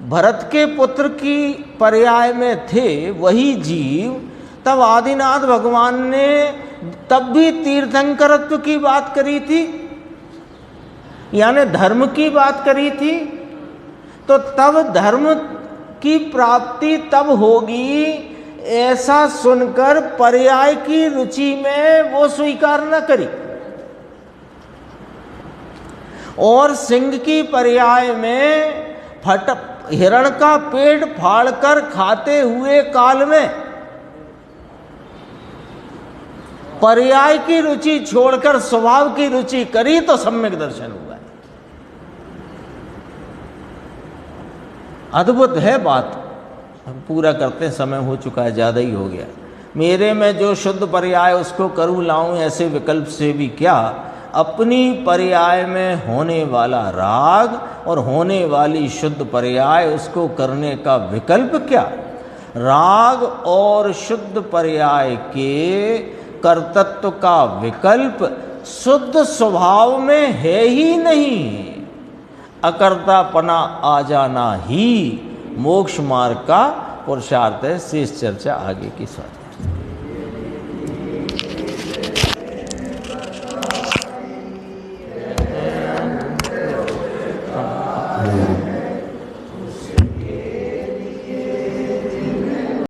भरत के पुत्र की पर्याय में थे वही जीव, तब आदिनाथ भगवान ने तब भी तीर्थंकरत्व की बात करी थी, यानी धर्म की बात करी थी। तो तब धर्म की प्राप्ति तब होगी, ऐसा सुनकर पर्याय की रुचि में वो स्वीकार न करी। और सिंह की पर्याय में हिरण का पेट फाड़कर खाते हुए काल में पर्याय की रुचि छोड़कर स्वभाव की रुचि करी, तो सम्यक दर्शन हुआ। अद्भुत है बात। हम पूरा करते, समय हो चुका है, ज़्यादा ही हो गया। मेरे में जो शुद्ध पर्याय उसको करूँ लाऊं, ऐसे विकल्प से भी क्या, अपनी पर्याय में होने वाला राग और होने वाली शुद्ध पर्याय, उसको करने का विकल्प क्या। राग और शुद्ध पर्याय के कर्तृत्व का विकल्प शुद्ध स्वभाव में है ही नहीं। अकर्तापना आ जाना ही मोक्ष मार्ग का पुरुषार्थ है। शेष चर्चा आगे की स्वास्थ्य।